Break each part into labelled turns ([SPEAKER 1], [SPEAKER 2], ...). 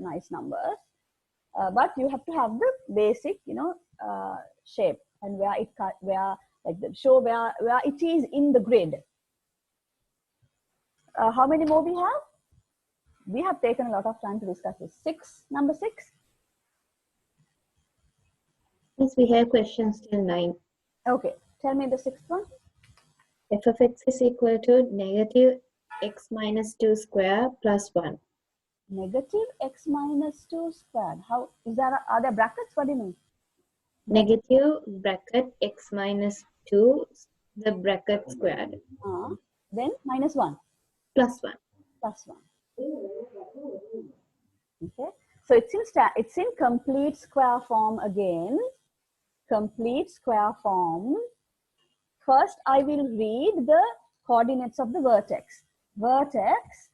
[SPEAKER 1] nice numbers. But you have to have the basic, shape, and show where it is in the grid. How many more we have? We have taken a lot of time to discuss this. Number 6.
[SPEAKER 2] Yes, we have questions till 9.
[SPEAKER 1] Okay, tell me the 6th one.
[SPEAKER 2] F of x is equal to negative x minus 2 square plus 1.
[SPEAKER 1] Negative x minus 2 squared. How is that? Are there brackets? What do you mean?
[SPEAKER 2] Negative bracket x minus 2, the bracket squared.
[SPEAKER 1] Then minus 1.
[SPEAKER 2] Plus 1.
[SPEAKER 1] Plus 1. Okay. So it's in complete square form again. Complete square form. First, I will read the coordinates of the vertex. Vertex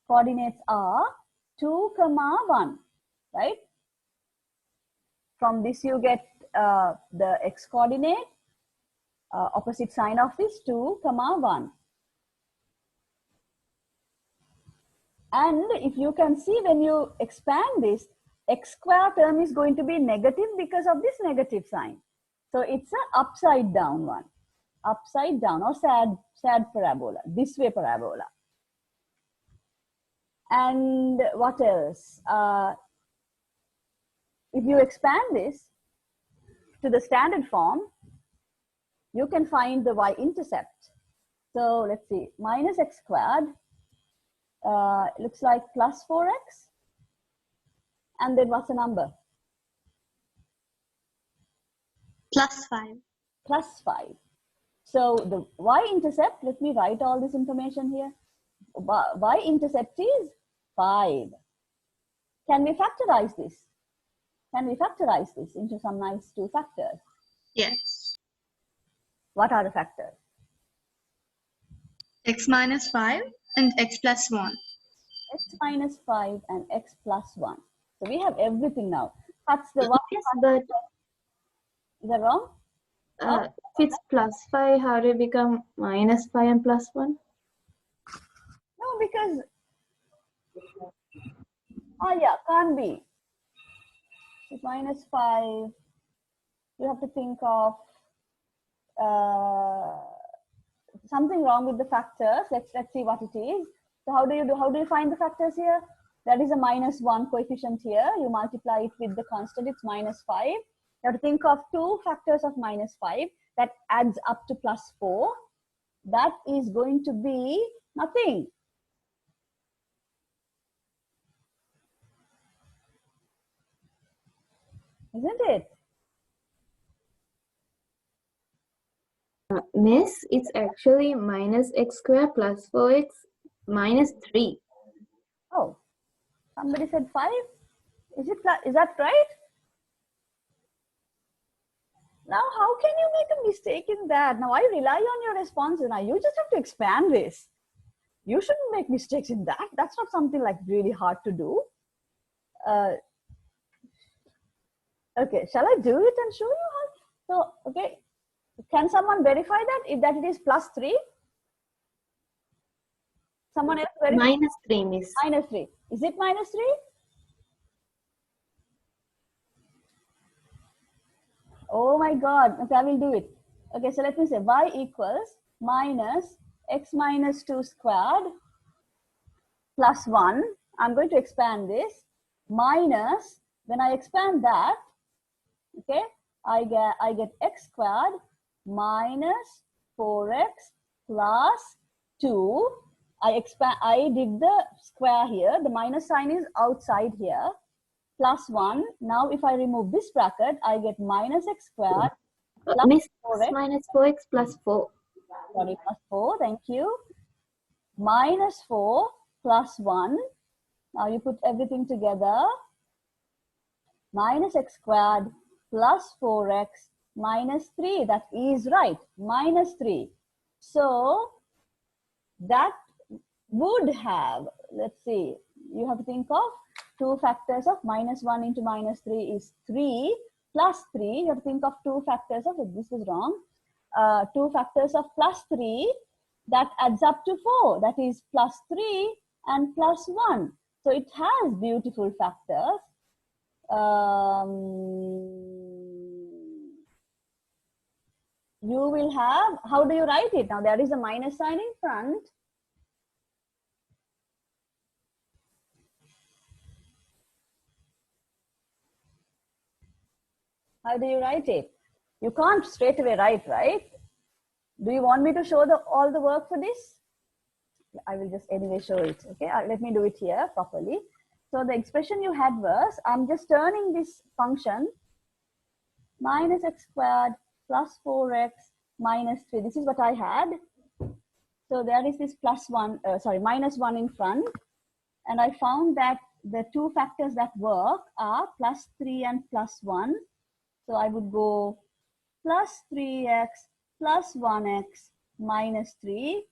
[SPEAKER 1] coordinates are 2, 1, right? From this you get the x coordinate, opposite sign of this 2, 1. And if you can see, when you expand this, x square term is going to be negative because of this negative sign. So it's an upside down one. Upside down, or sad parabola, this way parabola. And what else? If you expand this to the standard form, you can find the y-intercept. So let's see, minus x squared looks like plus 4x. And then what's the number?
[SPEAKER 3] Plus 5.
[SPEAKER 1] Plus 5. So the y-intercept, let me write all this information here. Y-intercept is 5. Can we factorize this? Can we factorize this into some nice 2 factors?
[SPEAKER 3] Yes.
[SPEAKER 1] What are the factors?
[SPEAKER 3] X minus 5 and x plus 1.
[SPEAKER 1] X minus 5 and x plus 1. So we have everything now. That's the one.
[SPEAKER 2] Yes, but
[SPEAKER 1] is that wrong?
[SPEAKER 2] if it's plus 5, how do it become minus 5 and plus 1?
[SPEAKER 1] No, because can't be. It's minus 5. You have to think of something wrong with the factors. Let's see what it is. So how do you find the factors here? That is a minus 1 coefficient here. You multiply it with the constant, it's minus 5. You have to think of 2 factors of minus 5. That adds up to plus 4. That is going to be nothing. Isn't it?
[SPEAKER 2] Miss, it's actually minus x squared plus 4x minus 3.
[SPEAKER 1] Oh, somebody said 5. Is that right? Now, how can you make a mistake in that? Now, I rely on your responses. Now, you just have to expand this. You shouldn't make mistakes in that. That's not something like really hard to do. Okay, shall I do it and show you how? So, okay, can someone verify that it is plus 3? Someone else verify?
[SPEAKER 2] Minus 3, miss.
[SPEAKER 1] Minus 3. Is it minus 3? Oh my God. Okay, I will do it. Okay, so let me say y equals minus x minus 2 squared plus 1. I'm going to expand this. Minus, when I expand that, okay, I get x squared minus 4x plus 2. I did the square here. The minus sign is outside here. Plus 1. Now, if I remove this bracket, I get minus x squared plus
[SPEAKER 2] Miss,
[SPEAKER 1] 4x.
[SPEAKER 2] minus 4x plus 4.
[SPEAKER 1] Sorry, plus 4. Thank you. Minus 4 plus 1. Now, you put everything together. Minus x squared plus 4x minus 3. That is right. Minus 3. So, that would have, let's see, you have to think of 2 factors of minus 1 into minus 3 is 3 plus 3. You have to think of 2 factors of, this is wrong, 2 factors of plus 3. That adds up to 4. That is plus 3 and plus 1. So it has beautiful factors. You will have, how do you write it? Now there is a minus sign in front. How do you write it? You can't straight away write, right? Do you want me to show all the work for this? I will just anyway show it. Okay, let me do it here properly. So the expression you had was, I'm just turning this function minus x squared plus 4x minus 3. This is what I had. So there is this minus 1 in front. And I found that the two factors that work are plus 3 and plus 1. So I would go plus 3x plus 1x minus 3.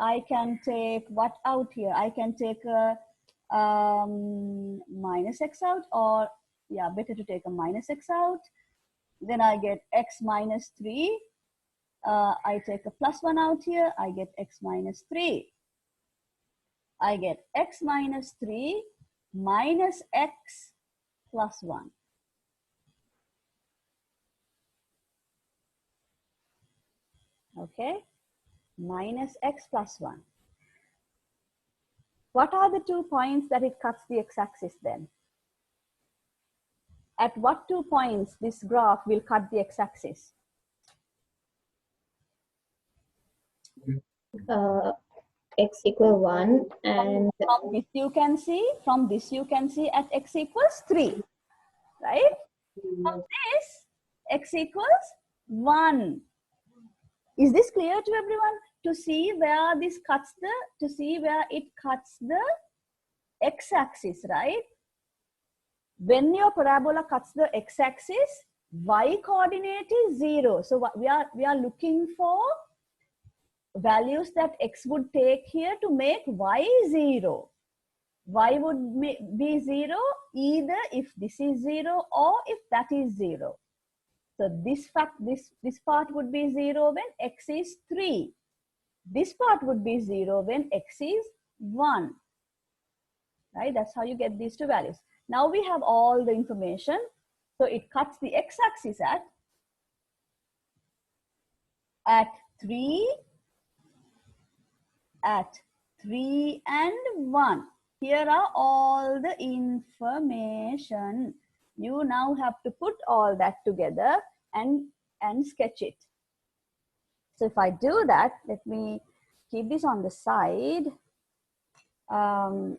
[SPEAKER 1] I can take what out here? I can take a minus x out, or yeah, better to take a minus x out. Then I get x minus 3. I take a plus 1 out here. I get x minus 3. I get x minus 3 minus x plus 1. Okay, minus x plus 1. What are the 2 points that it cuts the x-axis then? At what 2 points this graph will cut the x-axis?
[SPEAKER 2] X equal 1, and
[SPEAKER 1] from this you can see at x equals 3, right? From this, x equals 1. Is this clear to everyone? To see where this cuts it cuts the x-axis, right? When your parabola cuts the x-axis, y coordinate is 0. So what we are looking for values that x would take here to make y 0. Y would be 0 either if this is 0 or if that is 0. So this part would be 0 when x is 3. This part would be 0 when x is 1. Right? That's how you get these two values. Now we have all the information. So it cuts the x-axis at 3 and 1. Here are all the information. You now have to put all that together and sketch it. So if I do that, let me keep this on the side. I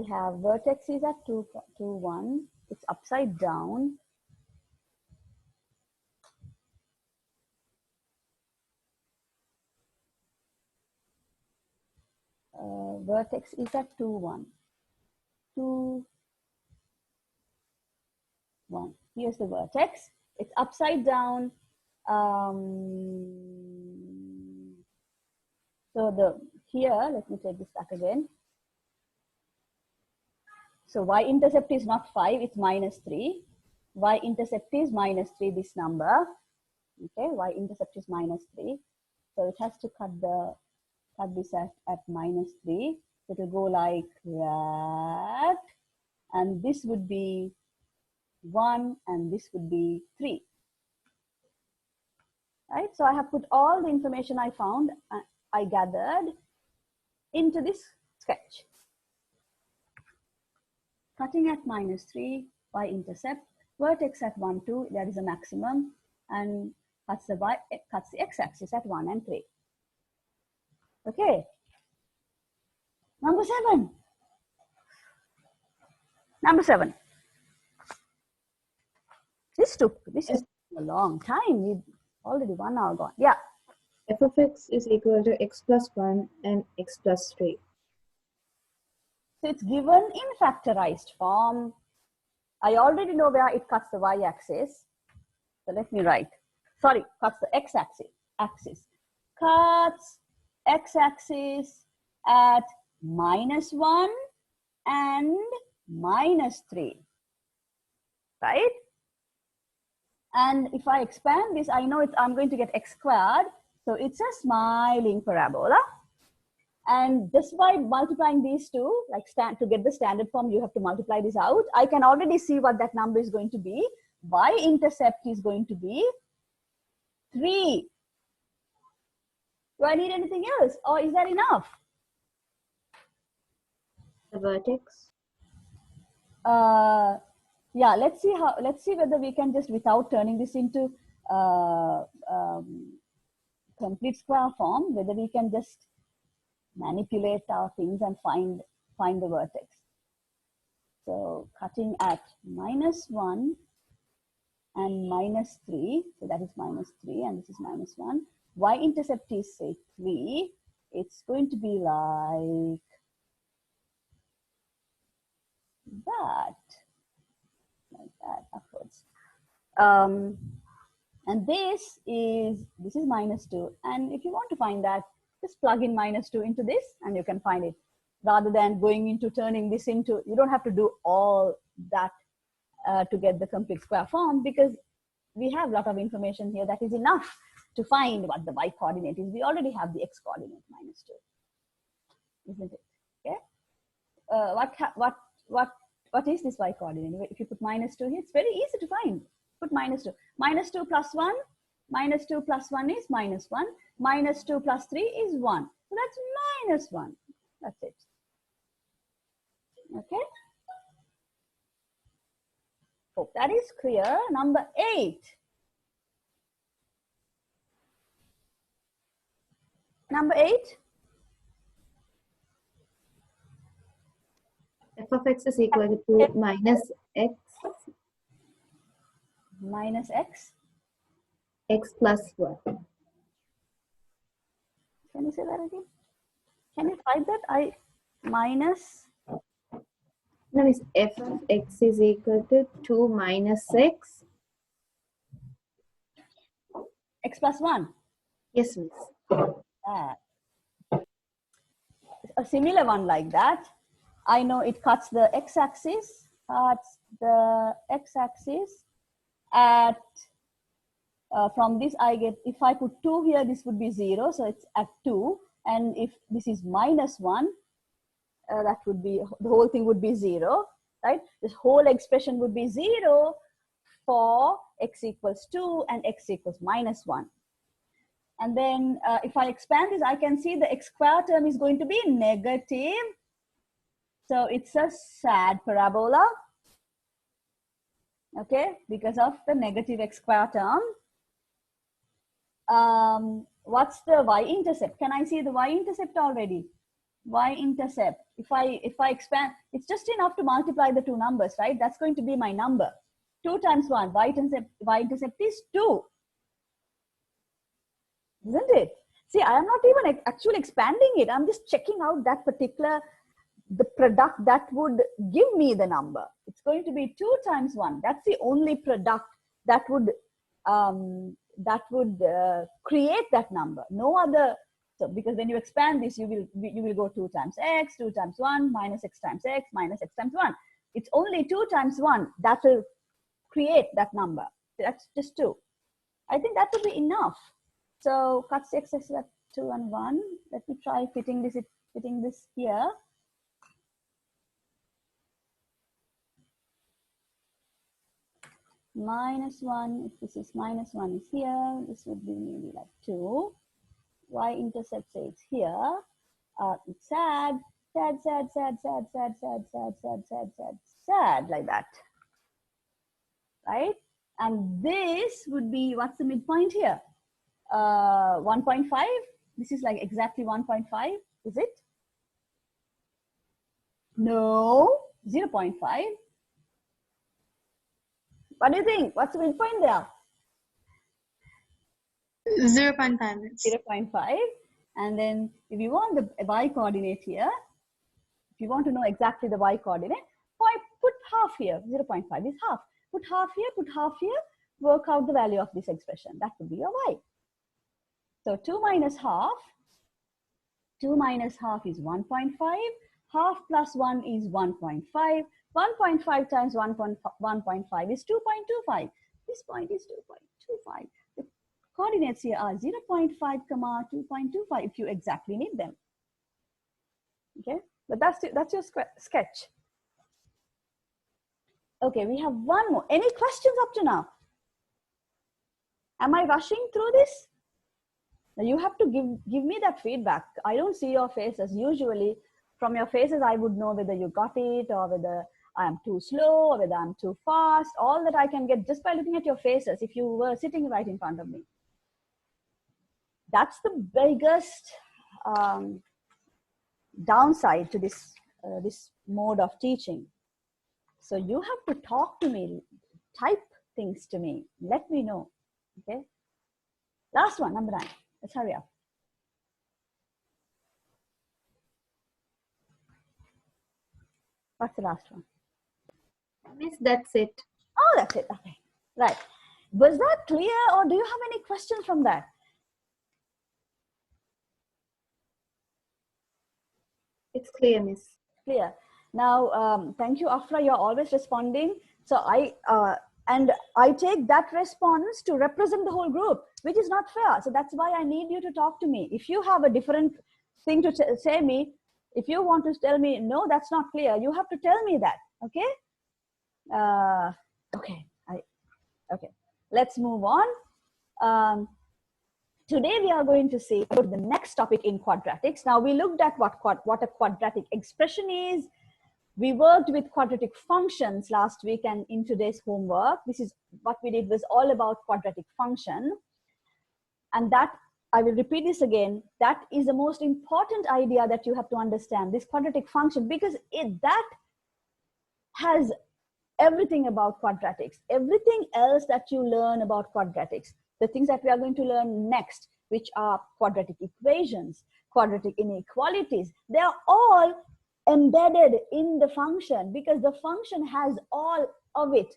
[SPEAKER 1] have vertex is at 2, 1. It's upside down. Vertex is at 2, 1. 2, 1. Here's the vertex. It's upside down. So here, let me take this back again. So y-intercept is not 5, it's minus 3. Y-intercept is minus 3, this number. Okay, y-intercept is minus 3. So it has to cut this at minus 3. So it will go like that. And this would be 1 and this would be 3. Right, so I have put all the information I found, I gathered into this sketch. Cutting at minus 3, y-intercept, vertex at 1, 2, there is a maximum, and cuts the x-axis at 1 and 3. Okay. Number 7. Number 7. This is a long time. We already 1 hour gone. Yeah.
[SPEAKER 2] f of x is equal to x plus 1 and x plus 3.
[SPEAKER 1] So it's given in factorized form. I already know where it cuts the y-axis. So let me write. Sorry, cuts the x-axis. Cuts x-axis at minus 1 and minus 3. Right? And if I expand this, I know I'm going to get x squared. So it's a smiling parabola. And just by multiplying these two, like to get the standard form, you have to multiply this out. I can already see what that number is going to be. Y-intercept is going to be 3. Do I need anything else, or is that enough?
[SPEAKER 2] The vertex.
[SPEAKER 1] Yeah, let's see whether we can just, without turning this into complete square form, whether we can just manipulate our things and find the vertex. So cutting at -1 and -3, so that is -3 and this is -1. Y-intercept is, say, 3. It's going to be like that upwards. And this is -2. And if you want to find that, just plug in -2 into this and you can find it. Rather than going into turning this into, you don't have to do all that to get the complete square form, because we have a lot of information here that is enough to find what the y coordinate is. We already have the x coordinate -2, isn't it? Okay. What is this y coordinate? If you put -2 here, it's very easy to find. Put -2. -2 plus 1. -2 plus 1 is -1. -2 plus 3 is 1. So that's -1. That's it. Okay. Hope that is clear. Number 8. Number 8.
[SPEAKER 2] F of x is equal to minus x.
[SPEAKER 1] Minus x.
[SPEAKER 2] X plus 1.
[SPEAKER 1] Can you say that again? Can you type that? Minus.
[SPEAKER 2] No, Miss, f of x is equal to 2 minus x.
[SPEAKER 1] X plus 1.
[SPEAKER 2] Yes, Miss.
[SPEAKER 1] A similar one like that. I know it cuts the x-axis. At from this I get, if I put 2 here, this would be 0, so it's at 2. And if this is -1, that would be, the whole thing would be 0, right? This whole expression would be 0 for x equals 2 and x equals -1. And then if I expand this, I can see the x square term is going to be negative. So it's a sad parabola, okay, because of the negative x square term. What's the y-intercept? Can I see the y-intercept already? Y-intercept, if I expand, it's just enough to multiply the two numbers, right? That's going to be my number. 2 times 1, y-intercept is 2. Isn't it? See, I am not even actually expanding it. I'm just checking out that particular, the product that would give me the number. It's going to be 2 times 1. That's the only product that would create that number. No other. So because when you expand this, you will go 2 times x, 2 times 1, minus x times x, minus x times 1. It's only 2 times 1 that will create that number. That's just 2. I think that would be enough. So cuts x at 2 and 1. Let me try fitting this here. -1, if this is -1 is here, this would be maybe like 2. Y-intercept say it's here. It's sad, like that, right? And this would be, what's the midpoint here? 1.5. This is like exactly 1.5, is it? No, 0.5. What do you think? What's the midpoint there?
[SPEAKER 3] 0.5.
[SPEAKER 1] 0.5. And then if you want the y coordinate here, if you want to know exactly the y coordinate, put half here. 0.5 is half. Put half here, work out the value of this expression. That would be your y. So 2 minus half is 1.5. Half plus 1 is 1.5. 1.5 times 1.5 is 2.25. This point is 2.25. The coordinates here are 0.5, 2.25 if you exactly need them. Okay, but that's your sketch. Okay, we have one more. Any questions up to now? Am I rushing through this? Now you have to give me that feedback. I don't see your faces. Usually from your faces, I would know whether you got it or whether I am too slow or whether I'm too fast. All that I can get just by looking at your faces if you were sitting right in front of me. That's the biggest downside to this, this mode of teaching. So you have to talk to me, type things to me, let me know, okay? Last one, number 9. Let's hurry up. What's the last one?
[SPEAKER 2] Miss, that's it.
[SPEAKER 1] Oh, that's it, okay. Right. Was that clear or do you have any questions from that?
[SPEAKER 2] It's clear, Miss.
[SPEAKER 1] Clear. Now, thank you, Afra. You're always responding. So I take that response to represent the whole group, which is not fair. So that's why I need you to talk to me. If you have a different thing to say me, if you want to tell me, no, that's not clear, you have to tell me that, okay? Okay, let's move on. Today we are going to see about the next topic in quadratics. Now we looked at what a quadratic expression is. We worked with quadratic functions last week, and in today's homework, this is what we did was all about quadratic function. And that, I will repeat this again, that is the most important idea that you have to understand, this quadratic function, because that has everything about quadratics. Everything else that you learn about quadratics, the things that we are going to learn next, which are quadratic equations, quadratic inequalities, they are all embedded in the function because the function has all of it.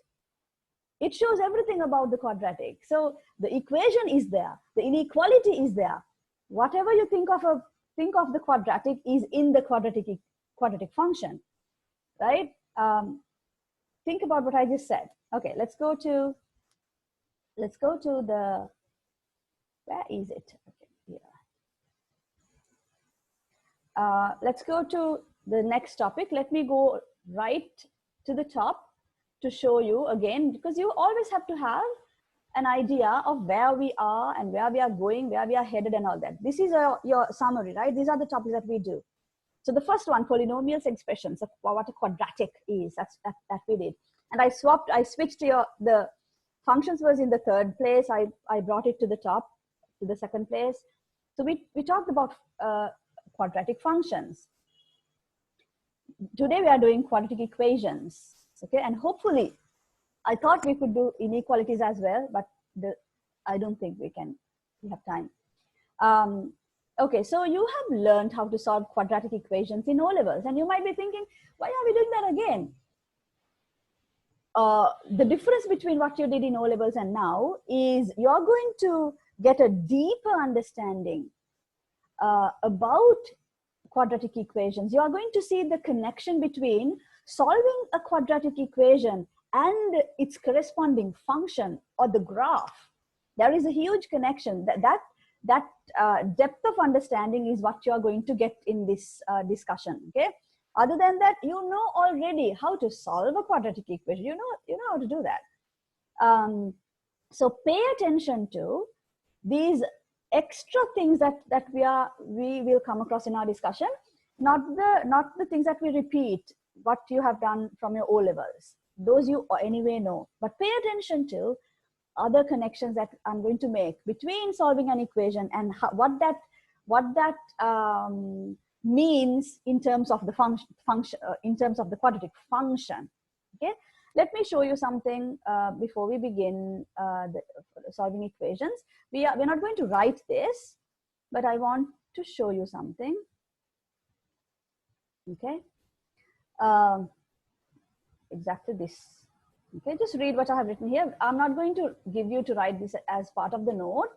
[SPEAKER 1] It shows everything about the quadratic. So the equation is there, the inequality is there. Whatever you think of the quadratic is in the quadratic function, right? Think about what I just said. Okay, let's go to the, where is it? Okay, here. Let's go to the next topic. Let me go right to the top to show you again, because you always have to have an idea of where we are and where we are going, where we are headed and all that. This is your summary, right? These are the topics that we do. So the first one, polynomials expressions, what a quadratic is, that we did. And I switched to the functions was in the 3rd place. I brought it to the top, to the 2nd place. So we talked about quadratic functions. Today we are doing quadratic equations, okay? And hopefully, I thought we could do inequalities as well, but I don't think we have time. Okay, so you have learned how to solve quadratic equations in O-levels, and you might be thinking, why are we doing that again? The difference between what you did in O-levels and now is you're going to get a deeper understanding about quadratic equations. You are going to see the connection between solving a quadratic equation and its corresponding function or the graph. There is a huge connection. That depth of understanding is what you are going to get in this discussion, okay? Other than that, you know already how to solve a quadratic equation. You know how to do that. So pay attention to these extra things that we will come across in our discussion, not the things that we repeat, what you have done from your O-levels. Those you anyway know, but pay attention to other connections that I'm going to make between solving an equation and what that means in terms of the function in terms of the quadratic function. Okay, let me show you something before we begin solving equations. We're not going to write this, but I want to show you something. Okay, exactly this. Okay, just read what I have written here. I'm not going to give you to write this as part of the note,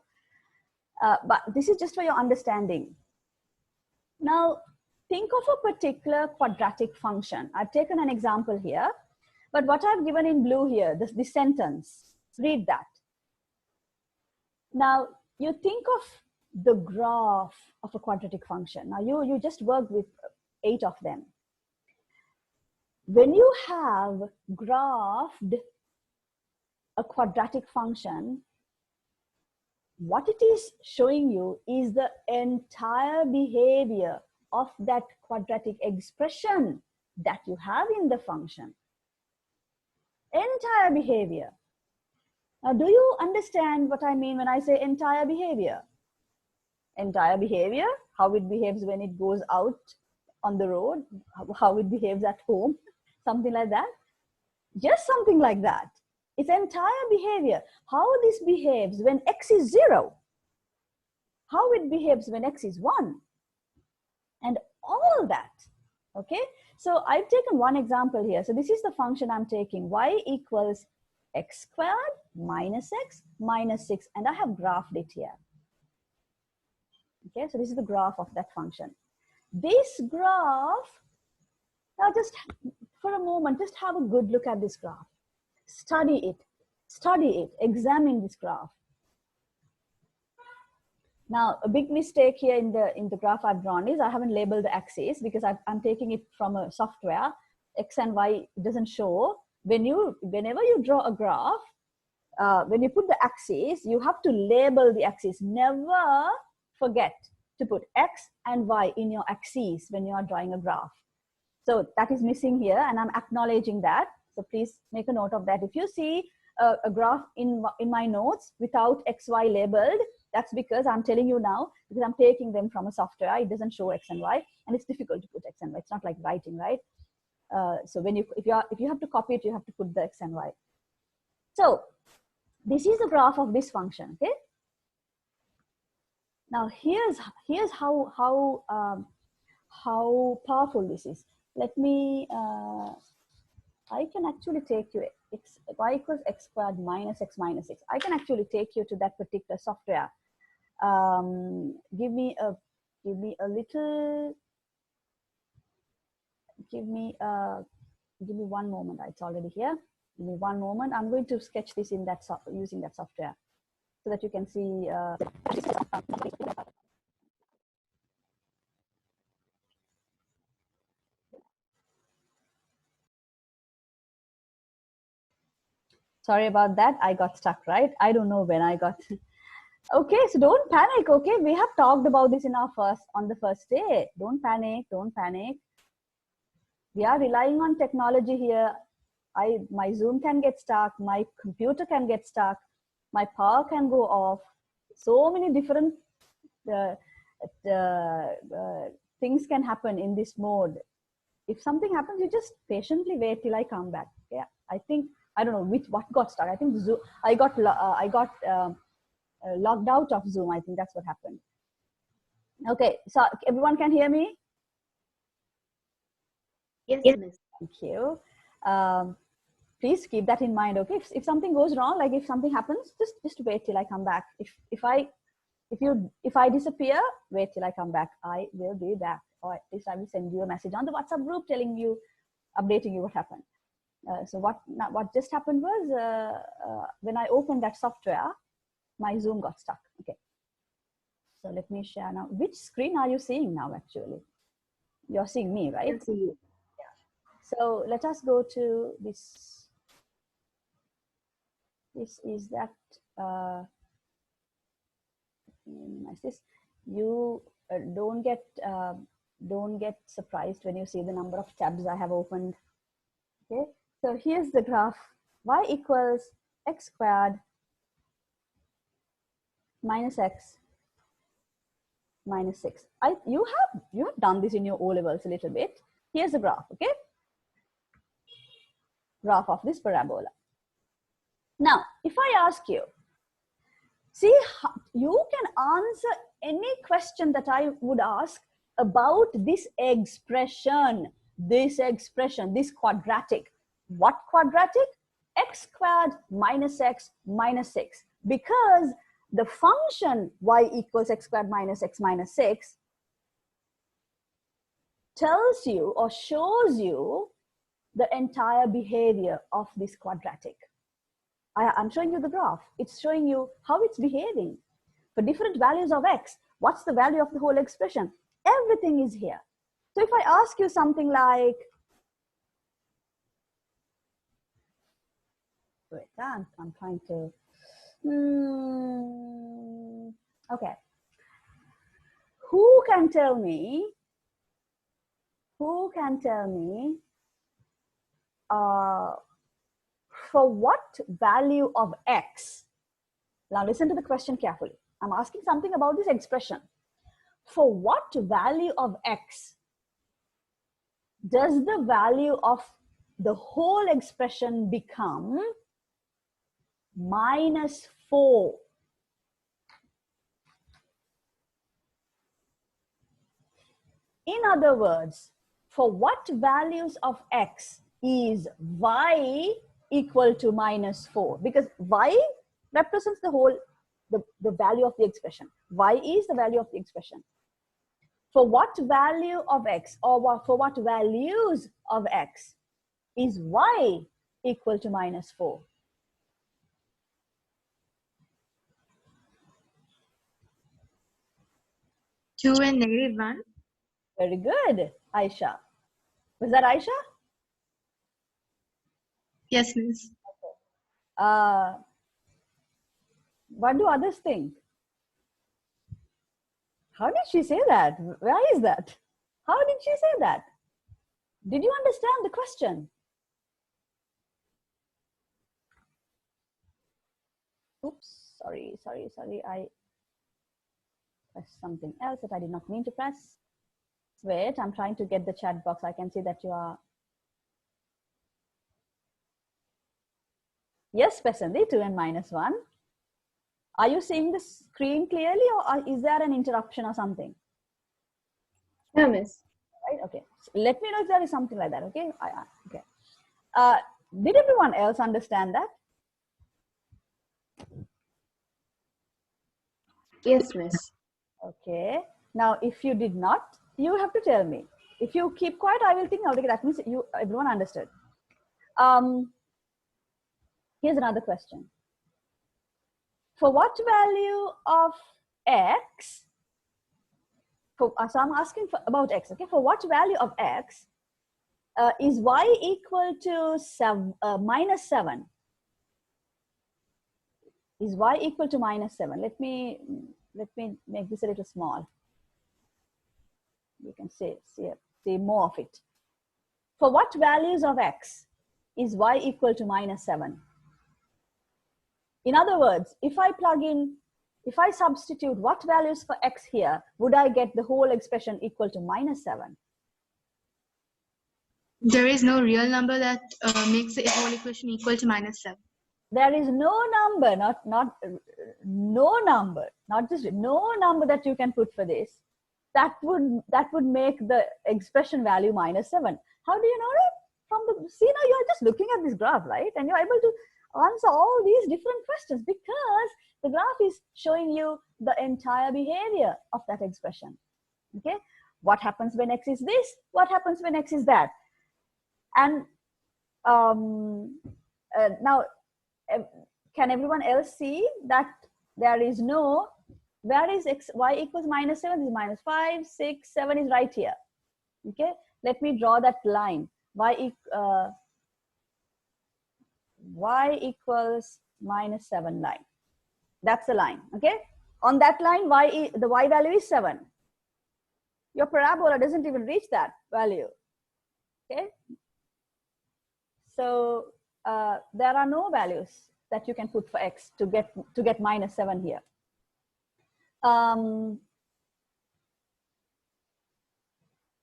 [SPEAKER 1] but this is just for your understanding. Now, think of a particular quadratic function. I've taken an example here, but what I've given in blue here, this sentence, read that. Now, you think of the graph of a quadratic function. Now, you just worked with 8 of them. When you have graphed a quadratic function, what it is showing you is the entire behavior of that quadratic expression that you have in the function. Entire behavior. Now, do you understand what I mean when I say entire behavior? Entire behavior, how it behaves when it goes out on the road, how it behaves at home, something like that. Just something like that. It's entire behavior. How this behaves when x is 0. How it behaves when x is 1. And all that. Okay. So I've taken one example here. So this is the function I'm taking. Y equals x squared minus x minus 6. And I have graphed it here. Okay. So this is the graph of that function. This graph, now just for a moment, just have a good look at this graph. Study it, examine this graph. Now, a big mistake here in the graph I've drawn is I haven't labeled the axes because I'm taking it from a software. X and Y doesn't show. Whenever you draw a graph, when you put the axes, you have to label the axes. Never forget to put X and Y in your axes when you are drawing a graph. So that is missing here, and I'm acknowledging that. So please make a note of that. If you see a graph in my notes without X, Y labeled, that's because I'm telling you now, because I'm taking them from a software. It doesn't show X and Y, and it's difficult to put X and Y. It's not like writing, right? So if you have to copy it, you have to put the X and Y. So this is the graph of this function. Okay. Now here's how powerful this is. Let me. I can actually take you y equals x squared minus x minus 6. I can actually take you to that particular software. Give me one moment. It's already here. Give me one moment. I'm going to sketch this in that using that software so that you can see. Sorry about that. I got stuck, right? I don't know when I got. Okay, so don't panic. Okay, we have talked about this in on the first day. Don't panic. Don't panic. We are relying on technology here. My Zoom can get stuck. My computer can get stuck. My power can go off. So many different things can happen in this mode. If something happens, you just patiently wait till I come back. Yeah, I don't know what got stuck. I think Zoom. I got logged out of Zoom. I think that's what happened. Okay, so everyone can hear me?
[SPEAKER 2] Yes, Miss.
[SPEAKER 1] Thank you. Please keep that in mind. Okay, if something goes wrong, like if something happens, just wait till I come back. If I disappear, wait till I come back. I will be back. Or at least I will send you a message on the WhatsApp group telling you, updating you what happened. So what just happened was when I opened that software, my Zoom got stuck. Okay. So let me share now. Which screen are you seeing now? Actually, you're seeing me, right?
[SPEAKER 2] I can see you.
[SPEAKER 1] Yeah. So let us go to this. This is that. This. You don't get surprised when you see the number of tabs I have opened. Okay. So here's the graph. Y equals x squared minus x minus 6. You have done this in your O levels a little bit. Here's the graph, okay? Graph of this parabola. Now, if I ask you, see, you can answer any question that I would ask about this expression, this quadratic. What quadratic? X squared minus x minus 6. Because the function y equals x squared minus x minus 6 tells you or shows you the entire behavior of this quadratic. I'm showing you the graph. It's showing you how it's behaving. For different values of x, what's the value of the whole expression? Everything is here. So if I ask you something like, wait, I'm trying to, okay. Who can tell me for what value of x? Now listen to the question carefully. I'm asking something about this expression. For what value of x does the value of the whole expression become -4? In other words, for what values of x is y equal to -4? Because y represents the whole, the value of the expression. Y is the value of the expression. For what value of x, or for what values of x is y equal to -4?
[SPEAKER 3] 2 and -1.
[SPEAKER 1] Very good, Aisha. Was that Aisha?
[SPEAKER 3] Yes, miss.
[SPEAKER 1] What do others think? How did she say that? Why is that? How did she say that? Did you understand the question? Oops, sorry. I pressed something else that I did not mean to press. Wait, I'm trying to get the chat box. I can see that you are. Yes, Pesandi, 2 and -1. Are you seeing the screen clearly, or is there an interruption or something?
[SPEAKER 2] Yeah, miss.
[SPEAKER 1] Right, okay. So let me know if there is something like that, okay? Okay. Did everyone else understand that?
[SPEAKER 2] Yes, miss.
[SPEAKER 1] Okay. Now, if you did not, you have to tell me. If you keep quiet, I will think, okay, that means everyone understood. Here's another question. For what value of x, so I'm asking about x, okay? For what value of x is y equal to -7? Is y equal to -7? Let me make this a little small. You can see more of it. For what values of x is y equal to -7? In other words, if I substitute what values for x here, would I get the whole expression equal to -7?
[SPEAKER 3] There is no real number that makes the whole equation equal to -7.
[SPEAKER 1] There is no number, no number that you can put for this. That would make the expression value -7. How do you know that? See, now you're just looking at this graph, right? And you're able to answer all these different questions because the graph is showing you the entire behavior of that expression. Okay, what happens when x is this? What happens when x is that? And now, can everyone else see that there is no, where is x, y equals -7? This is -5, 6, 7 is right here. Okay, let me draw that line. Y equals -7 line. That's the line. Okay, on that line, the y value is 7. Your parabola doesn't even reach that value. Okay, so there are no values that you can put for x to get -7 here.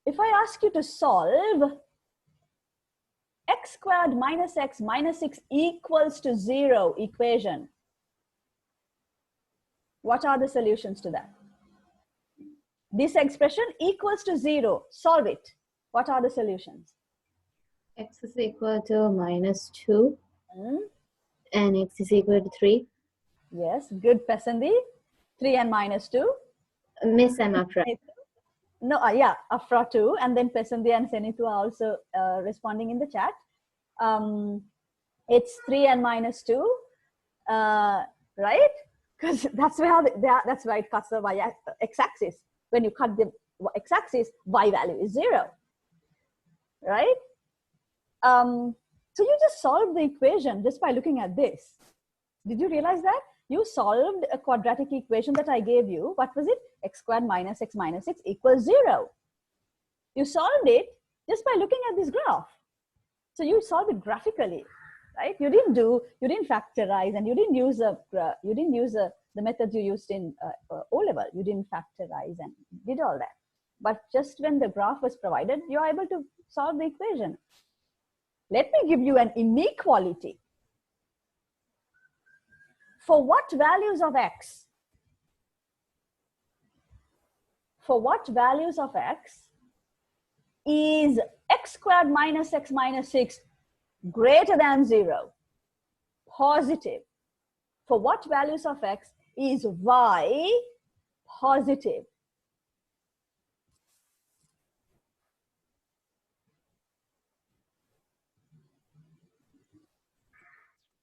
[SPEAKER 1] If I ask you to solve x squared minus x minus 6 equals to 0 equation, what are the solutions to that? This expression equals to 0. Solve it. What are the solutions?
[SPEAKER 2] X is equal to -2 and x is equal to 3.
[SPEAKER 1] Yes, good, Pesandi. 3 and -2.
[SPEAKER 2] Miss, I'm Afra.
[SPEAKER 1] No, yeah, Afra too. And then Pesandi and Senitu are also responding in the chat. It's 3 and -2, right? Because that's where it cuts the x-axis when you cut the x-axis, y value is 0, right? So you just solved the equation just by looking at this. Did you realize that? You solved a quadratic equation that I gave you. What was it? X squared minus x minus 6 equals 0. You solved it just by looking at this graph. So you solved it graphically, right? You didn't factorize, and you didn't use the methods you used in O-level. You didn't factorize and did all that. But just when the graph was provided, you are able to solve the equation. Let me give you an inequality. For what values of x? For what values of x is x squared minus x minus 6 greater than 0? Positive. For what values of x is y positive?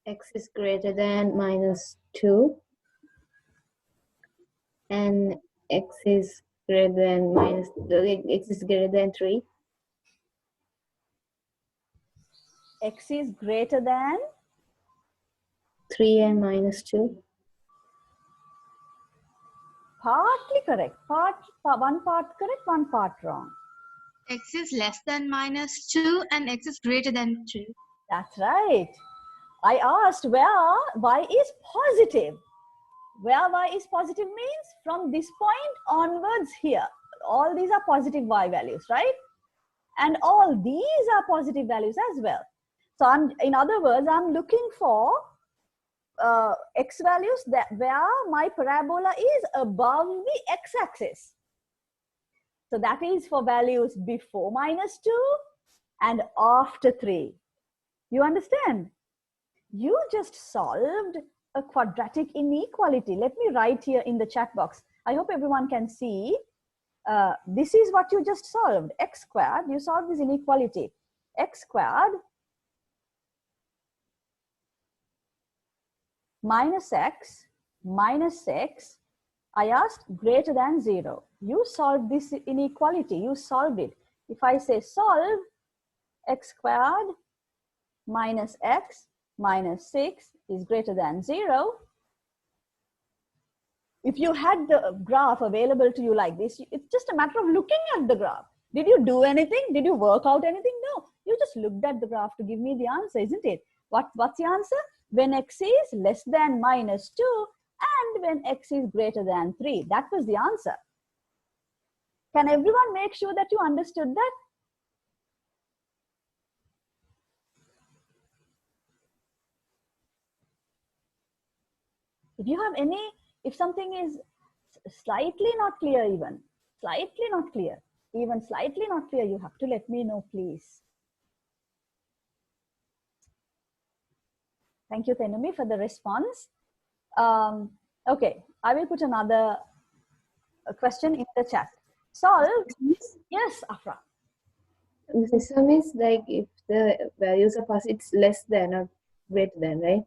[SPEAKER 2] X is greater than -2 and x is greater than x is greater than 3.
[SPEAKER 1] X is greater than
[SPEAKER 2] 3 and -2.
[SPEAKER 1] partly correct. One part correct, one part wrong.
[SPEAKER 3] X is less than -2 and x is greater than 2.
[SPEAKER 1] That's right. I asked where y is positive. Where y is positive means from this point onwards here. All these are positive y values, right? And all these are positive values as well. So in other words, I'm looking for x values where my parabola is above the x-axis. So that is for values before -2 and after 3. You understand? You just solved a quadratic inequality. Let me write here in the chat box. I hope everyone can see. This is what you just solved. X squared, you solved this inequality. X squared minus x minus 6, I asked greater than 0. You solved this inequality. You solved it. If I say solve x squared minus x minus 6 is greater than 0. If you had the graph available to you like this, it's just a matter of looking at the graph. Did you do anything? Did you work out anything? No. You just looked at the graph to give me the answer, isn't it? What's the answer? When x is less than -2 and when x is greater than 3. That was the answer. Can everyone make sure that you understood that? If you have if something is slightly not clear, even slightly not clear, you have to let me know, please. Thank you, Tenumi, for the response. Okay, I will put another question in the chat. Solve. Yes, Afra.
[SPEAKER 2] So means like if the values are positive, it's less than or greater than, right?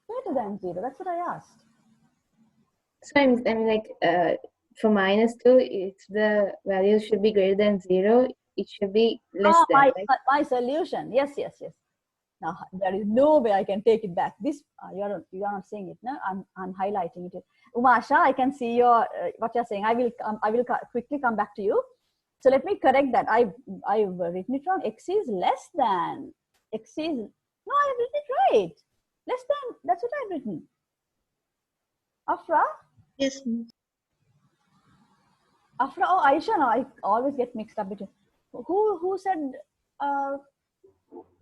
[SPEAKER 1] Greater than 0. That's what I asked.
[SPEAKER 2] So I mean like for -2, if the values should be greater than 0, it should be less than. Right?
[SPEAKER 1] My solution. Yes. Now there is no way I can take it back. This you are not saying it. No, I'm highlighting it. Umasha, I can see your what you're saying. I will quickly come back to you. So let me correct that. I've written it wrong. X is less than. X is no. I've written it right. Less than. That's what I've written. Afra.
[SPEAKER 3] Yes.
[SPEAKER 1] Afra or Aisha? No, I always get mixed up between. Who said?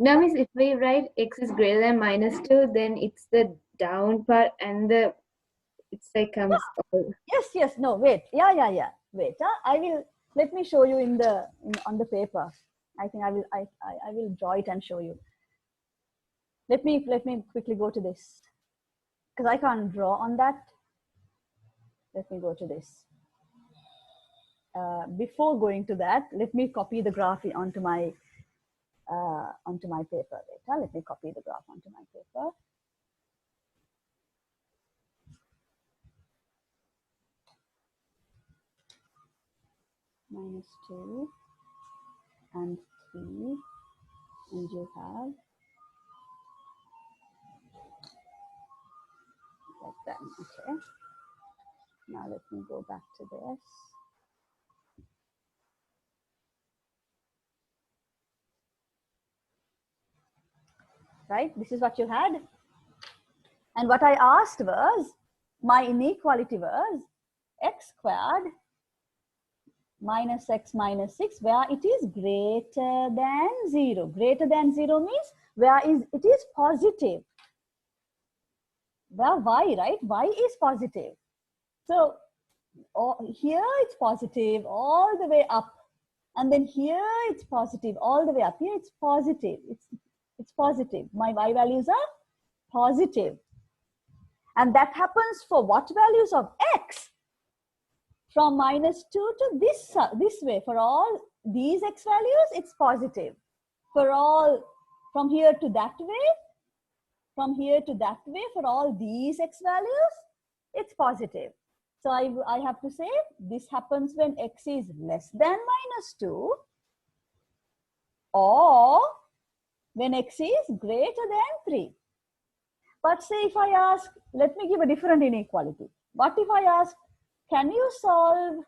[SPEAKER 2] Now means if we write x is greater than -2, then it's the down part and it's like comes.
[SPEAKER 1] Yes. No, wait. Yeah. Wait. I will. Let me show you on the paper. I think I will draw it and show you. Let me quickly go to this because I can't draw on that. Let me go to this. Before going to that, let me copy the graph onto my paper. Wait, let me copy the graph onto my paper. minus 2 and 3, and you have like that. Okay. Now let me go back to this. Right? This is what you had. And what I asked was, my inequality was x squared minus x minus 6, where it is greater than 0. Greater than 0 means where it is positive. Where y, right? Y is positive. So here it's positive all the way up. And then here it's positive all the way up. Here it's positive. It's positive. My y values are positive. And that happens for what values of x? From minus 2 to this way. For all these x values, it's positive. For all, from here to that way, from here to that way, for all these x values, it's positive. So I have to say this happens when x is less than minus 2, or when x is greater than 3. But say if I ask, let me give a different inequality. What if I ask, can you solve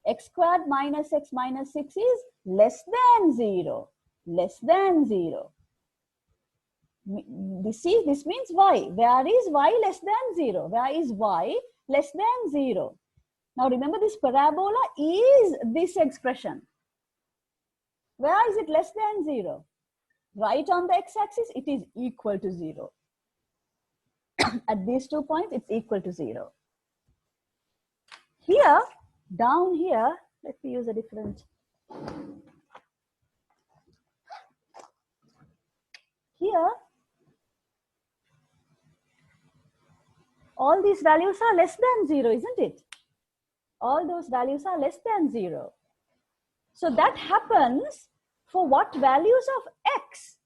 [SPEAKER 1] x squared minus x minus 6 is less than 0? Less than 0. This means y. Where is y less than 0? Where is y less than 0? Now remember, this parabola is this expression. Where is it less than 0? Right on the x-axis, it is equal to 0. At these 2 points, it's equal to 0. Here, down here, let me use a different. Here, all these values are less than 0, isn't it? All those values are less than 0. So that happens for what values of x?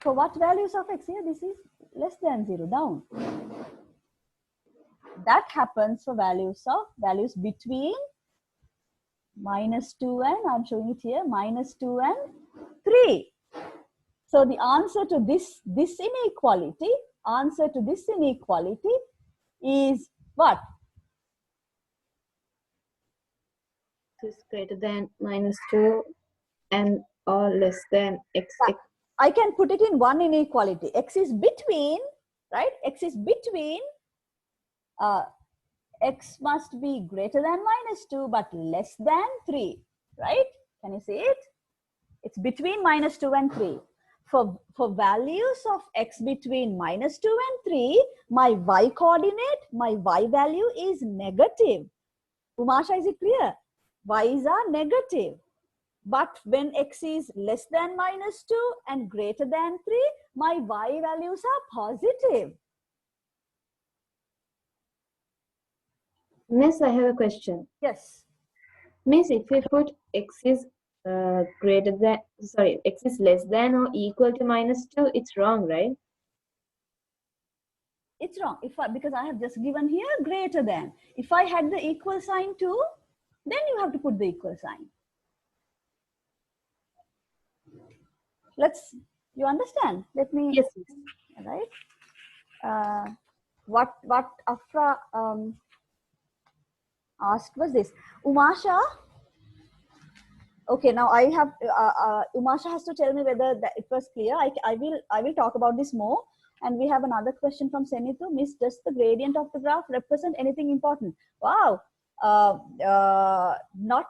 [SPEAKER 1] For what values of x? Here, this is less than 0, down. That happens for values between minus 2 and, I'm showing it here, minus 2 and 3. So the answer to this inequality, is what?
[SPEAKER 2] Is greater than minus 2 and or less than x.
[SPEAKER 1] I can put it in one inequality. X is between, right? X is between, x must be greater than minus 2 but less than 3, right? Can you see it? It's between minus 2 and 3. For values of x between minus 2 and 3, my y coordinate, my y value is negative. Umasha, is it clear? Y's are negative. But when x is less than minus 2 and greater than 3, my y values are positive.
[SPEAKER 2] Miss, I have a question.
[SPEAKER 1] Yes.
[SPEAKER 2] Miss, if we put x is x is less than or equal to minus 2, it's wrong, right?
[SPEAKER 1] It's wrong because I have just given here greater than. If I had the equal sign too, then you have to put the equal sign. You understand? Let me.
[SPEAKER 2] Yes.
[SPEAKER 1] Right. What Afra asked was this. Umasha. Okay, now I have Umasha has to tell me whether it was clear. I will talk about this more. And we have another question from Senitu. Miss, does the gradient of the graph represent anything important? Wow, not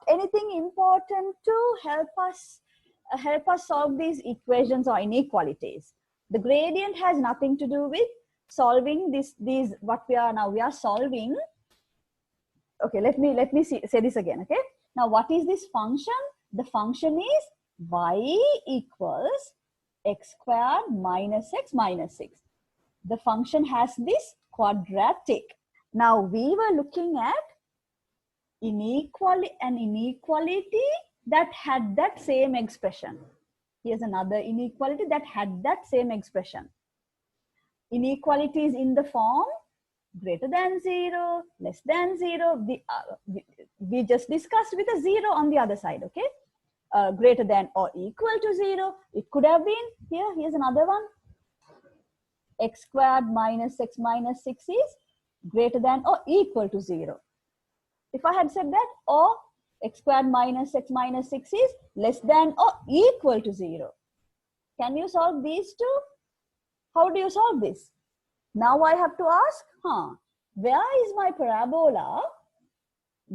[SPEAKER 1] anything important to help us solve these equations or inequalities. The gradient has nothing to do with solving these what we are solving. Okay, let me say this again. Okay, now what is this function? The function is y equals x squared minus x minus 6. The function has this quadratic. Now we were looking at an inequality that had that same expression. Here's another inequality that had that same expression. Inequality is in the form greater than 0, less than 0. We just discussed with a 0 on the other side, okay? Greater than or equal to 0. It could have been here. Here's another one. X squared minus x minus 6 is greater than or equal to 0. If I had said that, or x squared minus x minus 6 is less than or equal to 0. Can you solve these two? How do you solve this? Now I have to ask, where is my parabola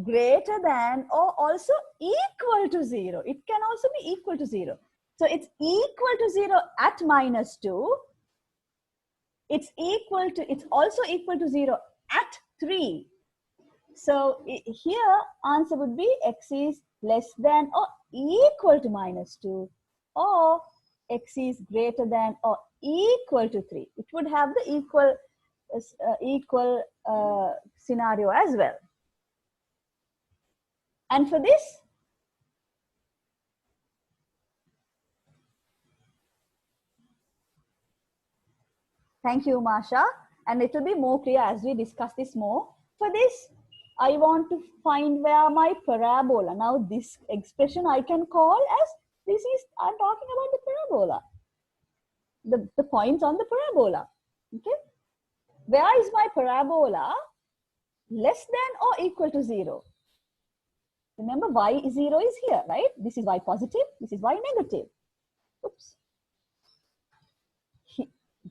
[SPEAKER 1] greater than or also equal to 0? It can also be equal to 0. So it's equal to 0 at minus 2. It's also equal to 0 at 3. So here answer would be x is less than or equal to minus 2, or x is greater than or equal to 3. It would have the equal scenario as well. And for this, thank you, Masha. And it will be more clear as we discuss this more. For this, I want to find where my parabola. Now, this expression I can call as this is, I'm talking about the parabola. The points on the parabola. Okay. Where is my parabola less than or equal to 0? Remember, y0 is here, right? This is y positive, this is y negative. Oops.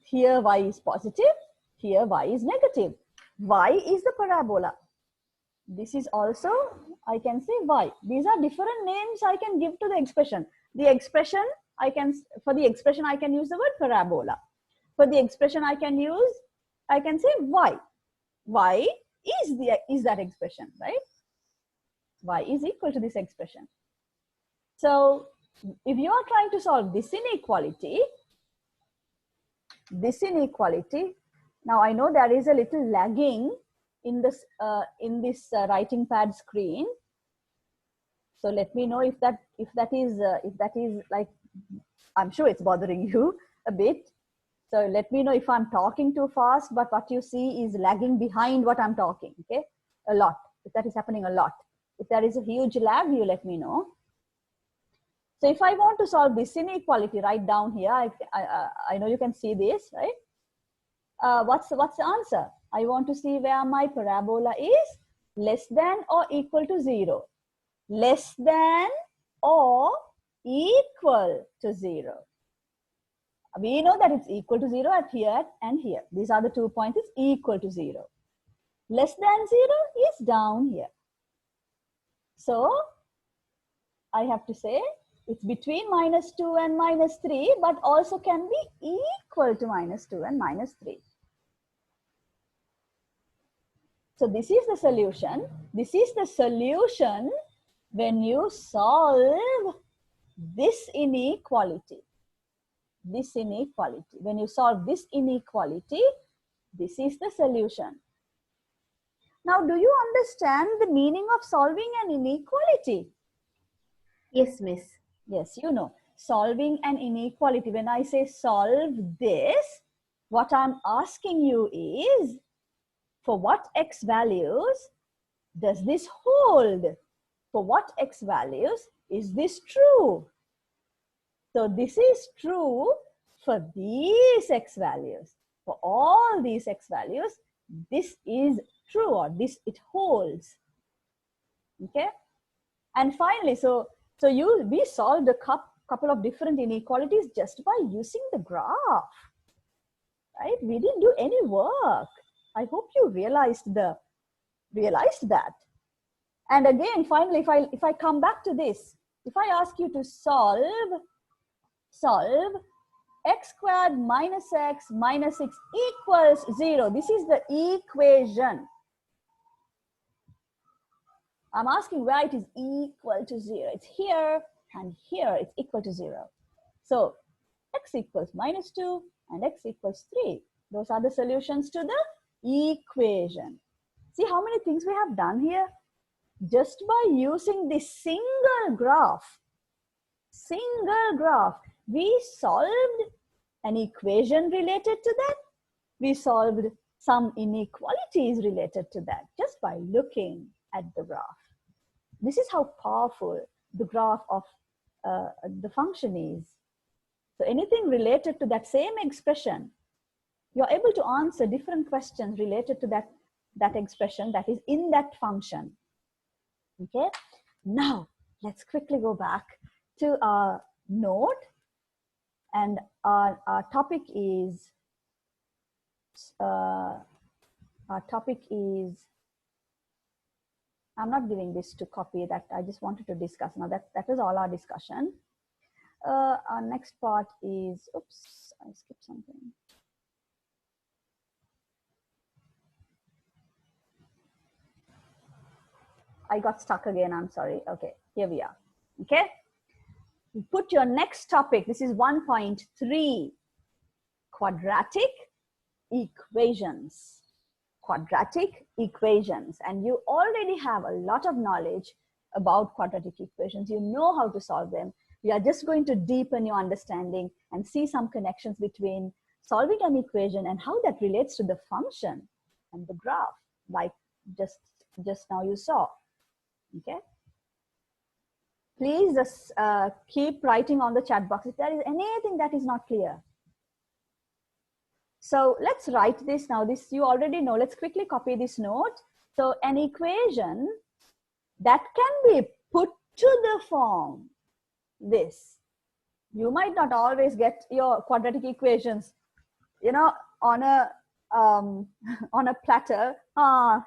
[SPEAKER 1] Here y is positive, here y is negative. Y is the parabola. This is also, I can say y. These are different names I can give to the expression. The expression, for the expression I can use the word parabola. For the expression I can say y. Y is that expression, right? Y is equal to this expression. So if you are trying to solve this inequality, now I know there is a little lagging in this writing pad screen. So let me know if that is like, I'm sure it's bothering you a bit. So let me know if I'm talking too fast, but what you see is lagging behind what I'm talking, okay? A lot, if that is happening a lot. If there is a huge lag, you let me know. So if I want to solve this inequality right down here, I know you can see this, right? What's the answer? I want to see where my parabola is less than or equal to 0. Less than or equal to 0. We know that it's equal to 0 at here and here. These are the 2 points. It's equal to 0. Less than 0 is down here. So I have to say it's between minus 2 and minus 3, but also can be equal to minus 2 and minus 3. So this is the solution. This is the solution when you solve this inequality. This inequality. When you solve this inequality, this is the solution. Now, do you understand the meaning of solving an inequality?
[SPEAKER 2] Yes, miss.
[SPEAKER 1] Yes, you know, solving an inequality. When I say solve this, what I'm asking you is, for what x values does this hold? For what x values is this true? So this is true for these x values. For all these x values, this is true, or this it holds. Okay. And finally, so we solved a couple of different inequalities just by using the graph, right? We didn't do any work. I hope you realized that. And again, finally, if I come back to this, if I ask you to solve x squared minus x minus 6 equals 0. This is the equation. I'm asking where it is equal to 0. It's here and here it's equal to 0. So x equals minus 2 and x equals 3. Those are the solutions to the equation. See how many things we have done here? Just by using this single graph, we solved an equation related to that. We solved some inequality is related to that just by looking at the graph. This is how powerful the graph of the function is. So anything related to that same expression, you're able to answer different questions related to that expression that is in that function. Okay, now let's quickly go back to our note, and our topic is I'm not giving this to copy, that I just wanted to discuss. Now that was all our discussion. Our next part is, oops, I skipped something. I got stuck again, I'm sorry. Okay, here we are. Okay, put your next topic. This is 1.3, quadratic equations. Quadratic equations, and you already have a lot of knowledge about quadratic equations. You know how to solve them. We are just going to deepen your understanding and see some connections between solving an equation and how that relates to the function and the graph, like just now you saw. Okay, please just keep writing on the chat box if there is anything that is not clear. So let's write this now. This you already know. Let's quickly copy this note. So an equation that can be put to the form this. You might not always get your quadratic equations, you know, on a platter.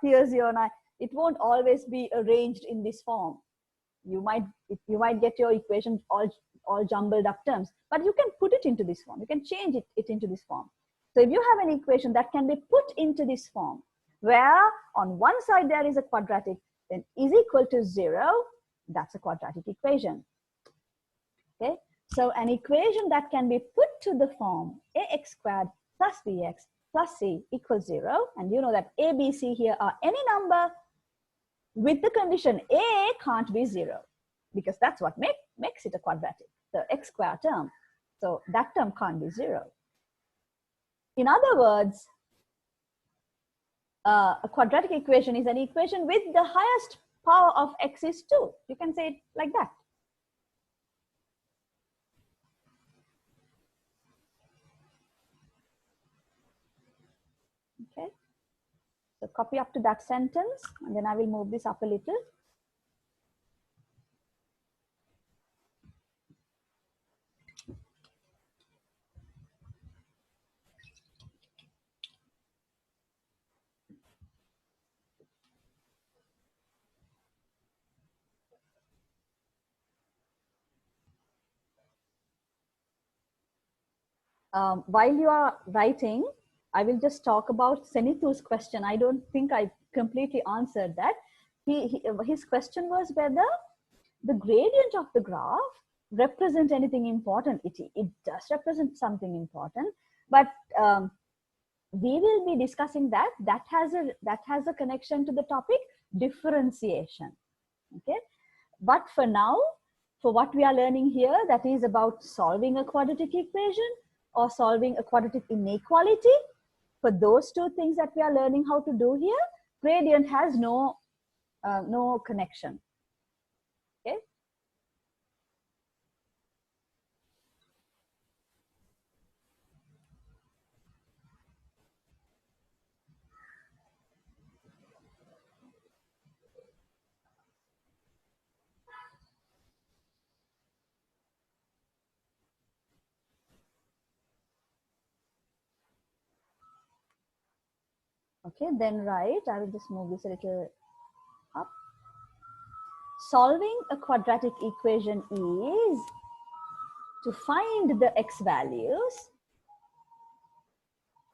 [SPEAKER 1] Here's your knife. It won't always be arranged in this form. You might get your equation all jumbled up terms, but you can put it into this form. You can change it into this form. So if you have an equation that can be put into this form, where on one side there is a quadratic, then is equal to 0, that's a quadratic equation. Okay, so an equation that can be put to the form ax squared plus bx plus c equals 0, and you know that a, b, c here are any number with the condition a can't be 0, because that's what makes it a quadratic, the x squared term. So that term can't be 0. In other words, a quadratic equation is an equation with the highest power of x is 2. You can say it like that. Okay, so copy up to that sentence, and then I will move this up a little. While you are writing, I will just talk about Senithu's question. I don't think I completely answered that. His question was whether the gradient of the graph represents anything important. It does represent something important, but we will be discussing that. That has a connection to the topic differentiation. Okay, but for now, for what we are learning here, that is about solving a quadratic equation or solving a quadratic inequality. For those two things that we are learning how to do here, gradient has no connection. Okay. Okay, then right, I will just move this a little up. Solving a quadratic equation is to find the x values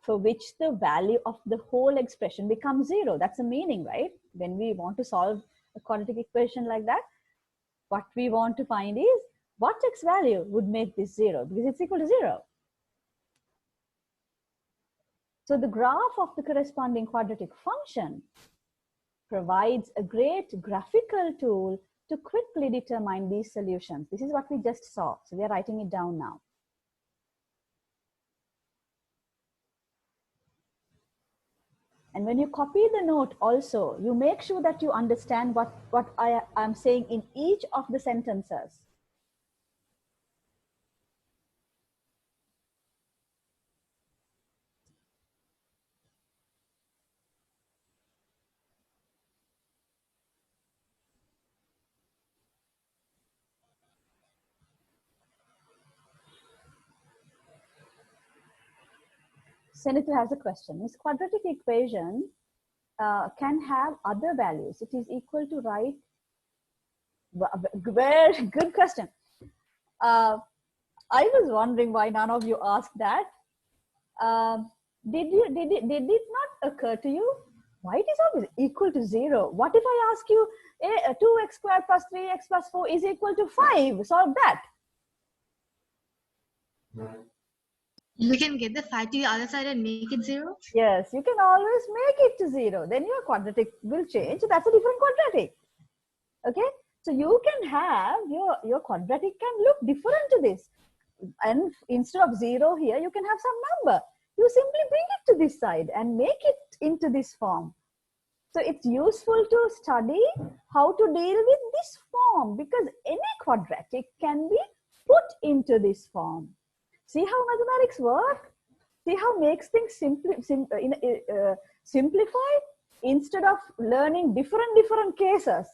[SPEAKER 1] for which the value of the whole expression becomes 0. That's the meaning, right? When we want to solve a quadratic equation like that, what we want to find is what x value would make this 0, because it's equal to 0. So the graph of the corresponding quadratic function provides a great graphical tool to quickly determine these solutions. This is what we just saw. So we are writing it down now. And when you copy the note also, you make sure that you understand what I am saying in each of the sentences. Senator has a question. This quadratic equation can have other values. It is equal to right. Very good question. I was wondering why none of you asked that. Did it not occur to you why it is always equal to 0? What if I ask you 2x squared plus 3x plus 4 is equal to 5? Solve that.
[SPEAKER 3] You can get the 5 to the other side and make it 0?
[SPEAKER 1] Yes, you can always make it to 0. Then your quadratic will change. So that's a different quadratic. Okay, so you can have your quadratic can look different to this. And instead of 0 here, you can have some number. You simply bring it to this side and make it into this form. So it's useful to study how to deal with this form, because any quadratic can be put into this form. See how mathematics work? See how makes things simplified instead of learning different cases.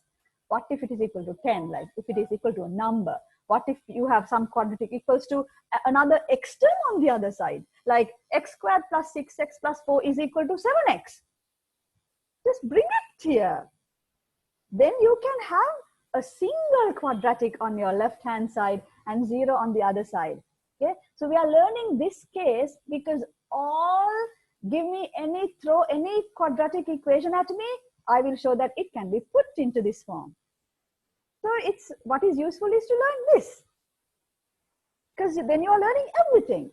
[SPEAKER 1] What if it is equal to 10? Like if it is equal to a number. What if you have some quadratic equals to another x term on the other side? Like x squared plus 6x plus 4 is equal to 7x. Just bring it here. Then you can have a single quadratic on your left hand side and 0 on the other side. Okay, so we are learning this case because throw any quadratic equation at me, I will show that it can be put into this form. So it's what is useful is to learn this, because then you are learning everything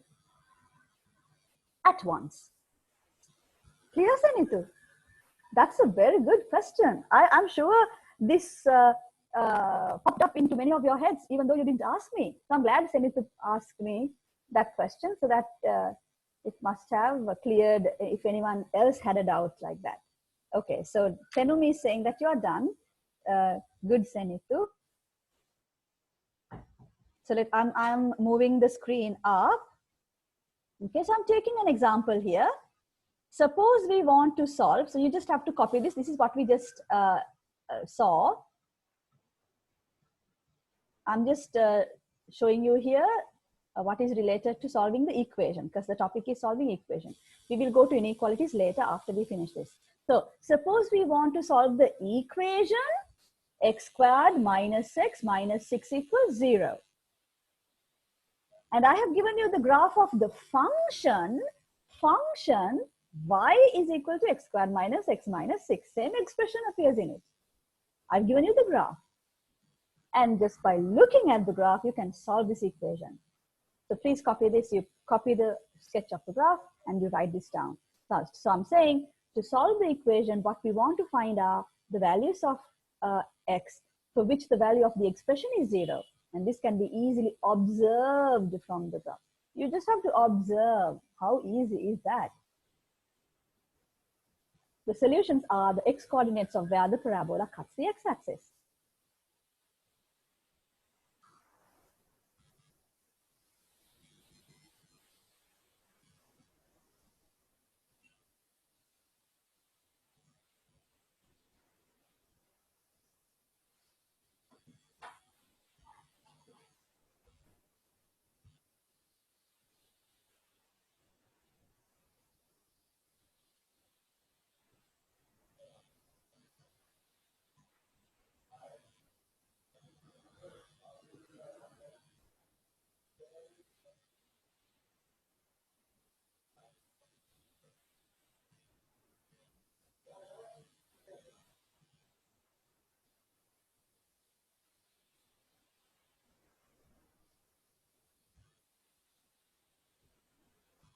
[SPEAKER 1] at once. Clear, Senitu? That's a very good question. I'm sure this popped up into many of your heads, even though you didn't ask me. So I'm glad Senitu asked me that question, so that it must have cleared if anyone else had a doubt like that. Okay, so Tenumi is saying that you are done. Good, Senitu. So I'm moving the screen up. Okay, so I'm taking an example here. Suppose we want to solve, so you just have to copy this. This is what we just saw. I'm just showing you here what is related to solving the equation, because the topic is solving equation. We will go to inequalities later after we finish this. So suppose we want to solve the equation x squared minus x minus 6 equals 0. And I have given you the graph of the function y is equal to x squared minus x minus 6. Same expression appears in it. I've given you the graph. And just by looking at the graph, you can solve this equation. So please copy this. You copy the sketch of the graph and you write this down. So I'm saying to solve the equation, what we want to find are the values of x for which the value of the expression is 0. And this can be easily observed from the graph. You just have to observe. How easy is that? The solutions are the x coordinates of where the parabola cuts the x-axis.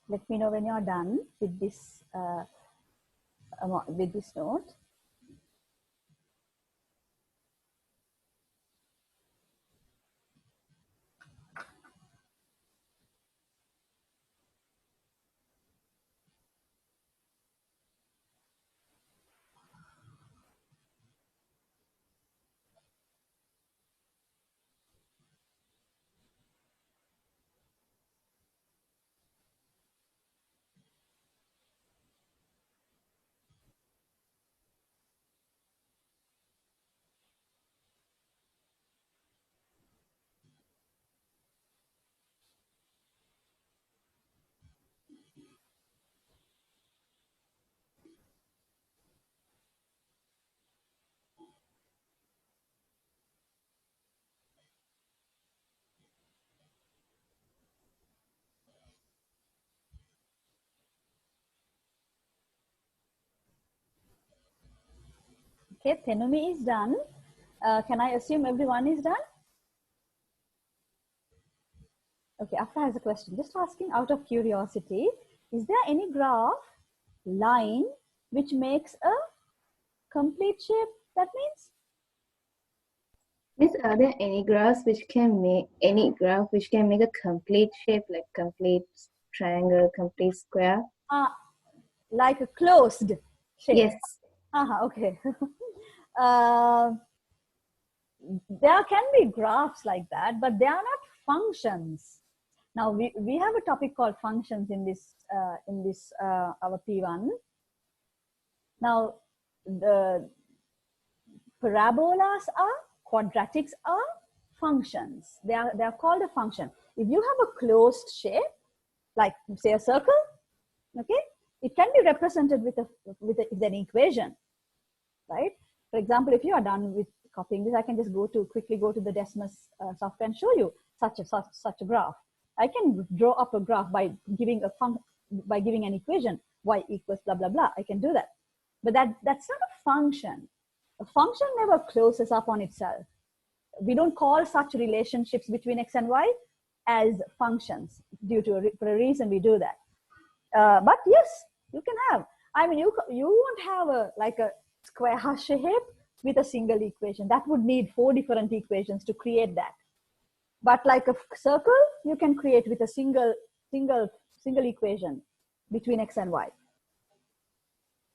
[SPEAKER 1] Let me know when you're done with this note. Okay, Penumi is done. Can I assume everyone is done? Okay, Afra has a question. Just asking out of curiosity, is there any graph line which makes a complete shape? That means?
[SPEAKER 2] Miss, are there any graphs which can make a complete shape, like complete triangle, complete square?
[SPEAKER 1] Like a closed shape.
[SPEAKER 2] Yes.
[SPEAKER 1] Okay. There can be graphs like that, but they are not functions. Now we have a topic called functions in this our P1. Now the parabolas are, quadratics are functions. They are called a function. If you have a closed shape, like say a circle, okay, it can be represented with an equation, right? For example, if you are done with copying this, I can just quickly go to the Desmus software and show you such a graph. I can draw up a graph by giving an equation, y equals blah blah blah. I can do that, but that's not a function. A function never closes up on itself. We don't call such relationships between x and y as functions for a reason we do that. But yes, you can have. I mean, you won't have a square shape with a single equation. That would need 4 different equations to create that. But like a circle, you can create with a single equation between x and y.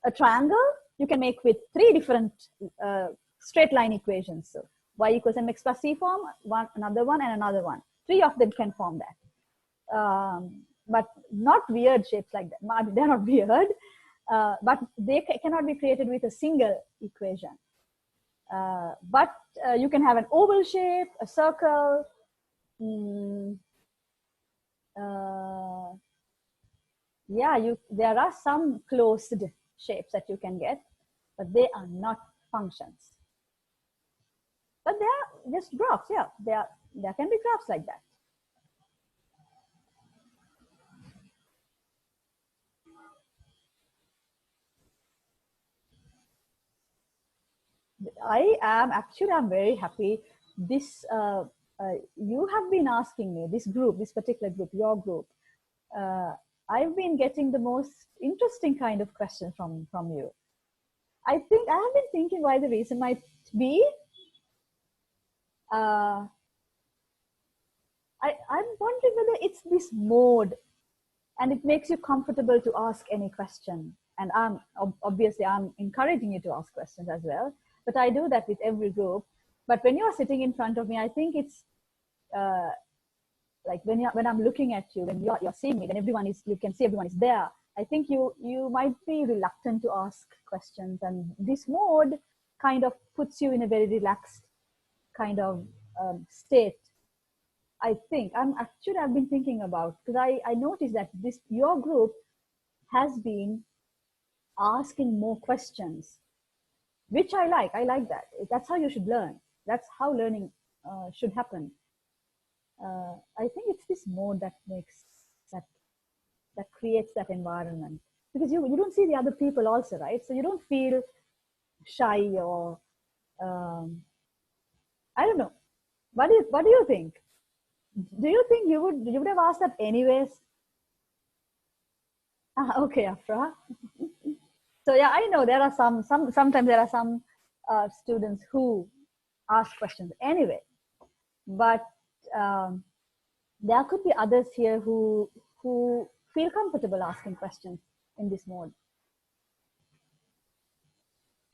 [SPEAKER 1] A triangle, you can make with 3 different straight line equations. So y equals mx plus c form, another one, and another one. 3 of them can form that. But not weird shapes like that. They're not weird, but they cannot be created with a single equation. But you can have an oval shape, a circle. There are some closed shapes that you can get, but they are not functions. But they are just graphs. Yeah, there can be graphs like that. I'm very happy. This you have been asking me, this particular group, your group. I've been getting the most interesting kind of questions from you. I have been thinking why the reason might be. I'm wondering whether it's this mode, and it makes you comfortable to ask any question. And I'm encouraging you to ask questions as well. But I do that with every group. But when you're sitting in front of me, I think it's like when I'm looking at you, when you're seeing me, when you can see everyone is there. I think you might be reluctant to ask questions, and this mode kind of puts you in a very relaxed kind of state. I think I've been thinking about, because I noticed that your group has been asking more questions, which I like. I like that. That's how you should learn. That's how learning should happen. I think it's this mode that creates that environment, because you don't see the other people also, right? So you don't feel shy or I don't know. What do you think? Do you think you would have asked that anyways? Okay, Afra. So yeah, I know there are sometimes there are some students who ask questions anyway, but there could be others here who feel comfortable asking questions in this mode.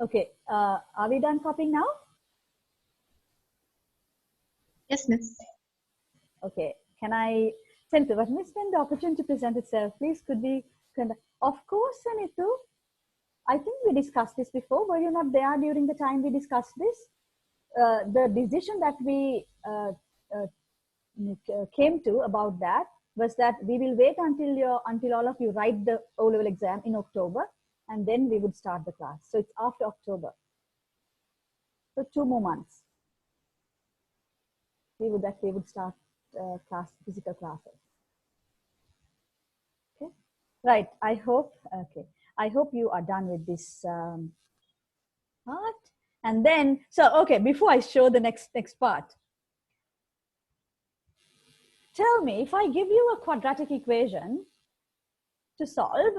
[SPEAKER 1] Okay, are we done copying now?
[SPEAKER 3] Yes, miss.
[SPEAKER 1] Okay, can I send to, but Miss, when the opportunity presents itself, please could we, of course, Sanitu, I think we discussed this before. Were you not there during the time we discussed this? The decision that we came to about that was that we will wait until all of you write the O-level exam in October, and then we would start the class. So it's after October. So 2 more months. We would start physical classes. Okay, right. I hope you are done with this part. And then, so, okay, before I show the next part, tell me, if I give you a quadratic equation to solve,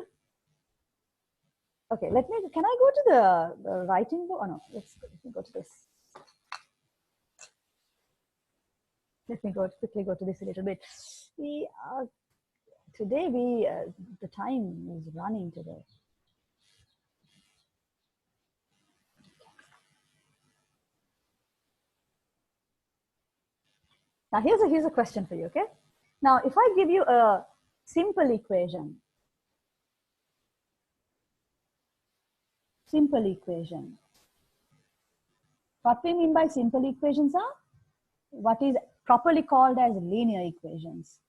[SPEAKER 1] okay, can I go to the writing book? Oh no, let me go to this. Let me quickly go to this a little bit. Today the time is running today. Now here's a question for you, okay? Now if I give you a simple equation, what we mean by simple equations are what is properly called as linear equations.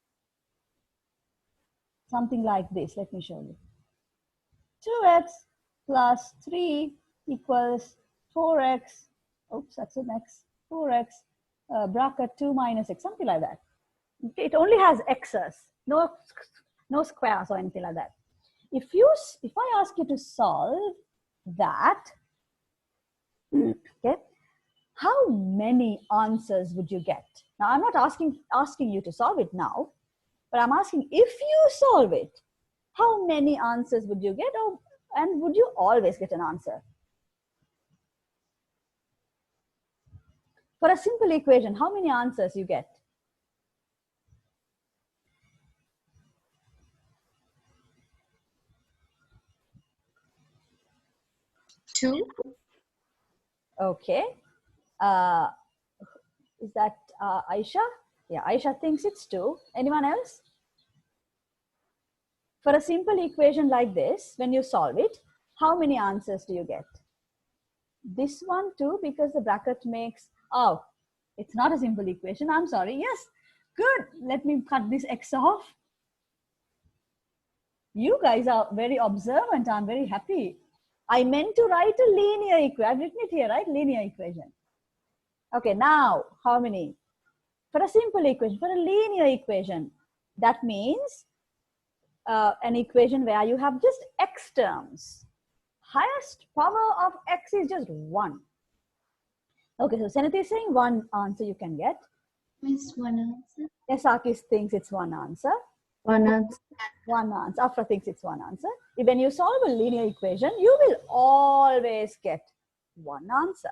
[SPEAKER 1] Something like this, let me show you. 2x plus 3 equals 4x, oops, that's an x, 4x, bracket 2 minus x, something like that. It only has x's, no squares or anything like that. If I ask you to solve that, okay, how many answers would you get? Now, I'm not asking you to solve it now, but I'm asking, if you solve it, how many answers would you get, and would you always get an answer? For a simple equation, how many answers you get?
[SPEAKER 3] Two.
[SPEAKER 1] Okay. Is that Aisha? Yeah, Aisha thinks it's 2. Anyone else? For a simple equation like this, when you solve it, how many answers do you get? This one too, because the bracket makes, oh, it's not a simple equation. I'm sorry. Yes, good. Let me cut this x off. You guys are very observant. I'm very happy. I meant to write a linear equation. I've written it here, right? Linear equation. Okay, now how many? For a simple equation, for a linear equation, that means an equation where you have just x terms. Highest power of x is just 1. Okay, so Senati is saying 1 answer you can get.
[SPEAKER 3] Means one answer.
[SPEAKER 1] Esakis thinks it's 1 answer.
[SPEAKER 2] One answer.
[SPEAKER 1] 1 answer. Afra thinks it's 1 answer. When you solve a linear equation, you will always get 1 answer.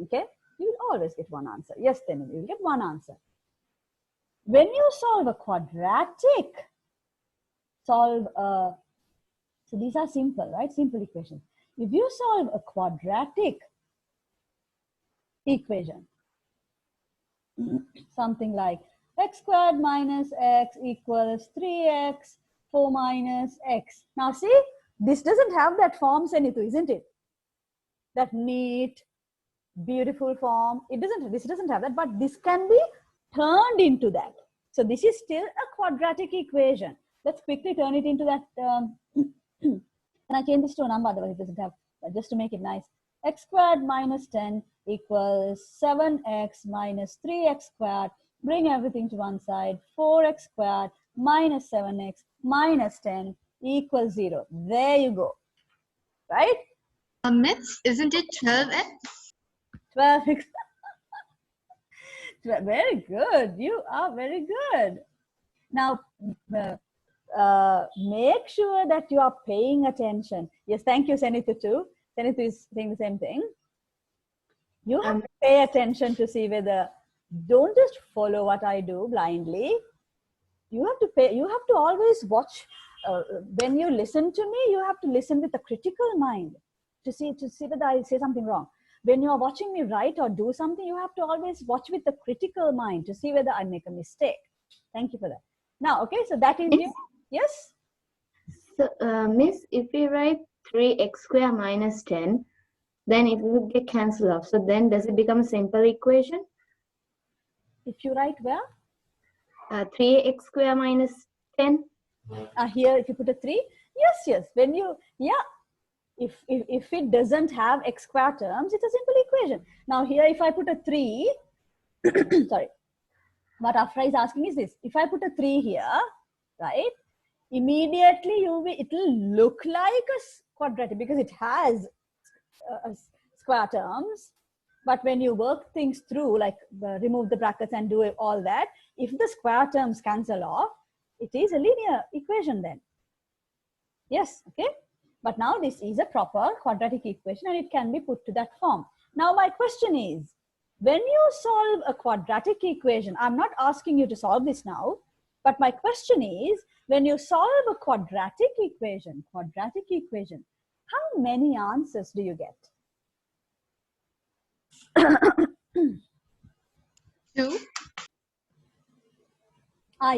[SPEAKER 1] Okay? You will always get 1 answer. Yes, then you will get 1 answer. When you solve a quadratic, so these are simple, right? Simple equations. If you solve a quadratic equation, something like x squared minus x equals 3x, 4 minus x. Now see, this doesn't have that form, Senitu, isn't it? That neat, beautiful form. This doesn't have that, but this can be turned into that. So this is still a quadratic equation. Let's quickly turn it into that. Can I change this to a number? Otherwise it doesn't have, just to make it nice. X squared minus 10 equals 7x minus 3x squared. Bring everything to one side. 4x squared minus 7x minus 10 equals 0. There you go. Right?
[SPEAKER 3] Miss, isn't it 12x?
[SPEAKER 1] 12x. Very good. You are very good. Now, make sure that you are paying attention. Yes, thank you, Senithu too. Senithu is saying the same thing. You have to pay attention to see whether, don't just follow what I do blindly. You have to always watch. When you listen to me, you have to listen with a critical mind to see whether I say something wrong. When you are watching me write or do something, you have to always watch with a critical mind to see whether I make a mistake. Thank you for that. Now, okay, so that is you. Yes?
[SPEAKER 2] So, Miss, if we write 3x square minus 10, then it will get cancelled off. So then does it become a simple equation?
[SPEAKER 1] If you write where?
[SPEAKER 2] 3x square minus 10.
[SPEAKER 1] Here, if you put a 3, yes. When you, if it doesn't have x square terms, it's a simple equation. Now here, if I put a 3, sorry, what Afra is asking is this: if I put a 3 here, right, immediately it will look like a quadratic because it has square terms, but when you work things through, like remove the brackets and do all that, if the square terms cancel off, it is a linear equation then. Yes, okay. But now this is a proper quadratic equation and it can be put to that form. Now my question is, when you solve a quadratic equation, I'm not asking you to solve this now, but my question is, when you solve a quadratic equation, how many answers do you get?
[SPEAKER 3] 2.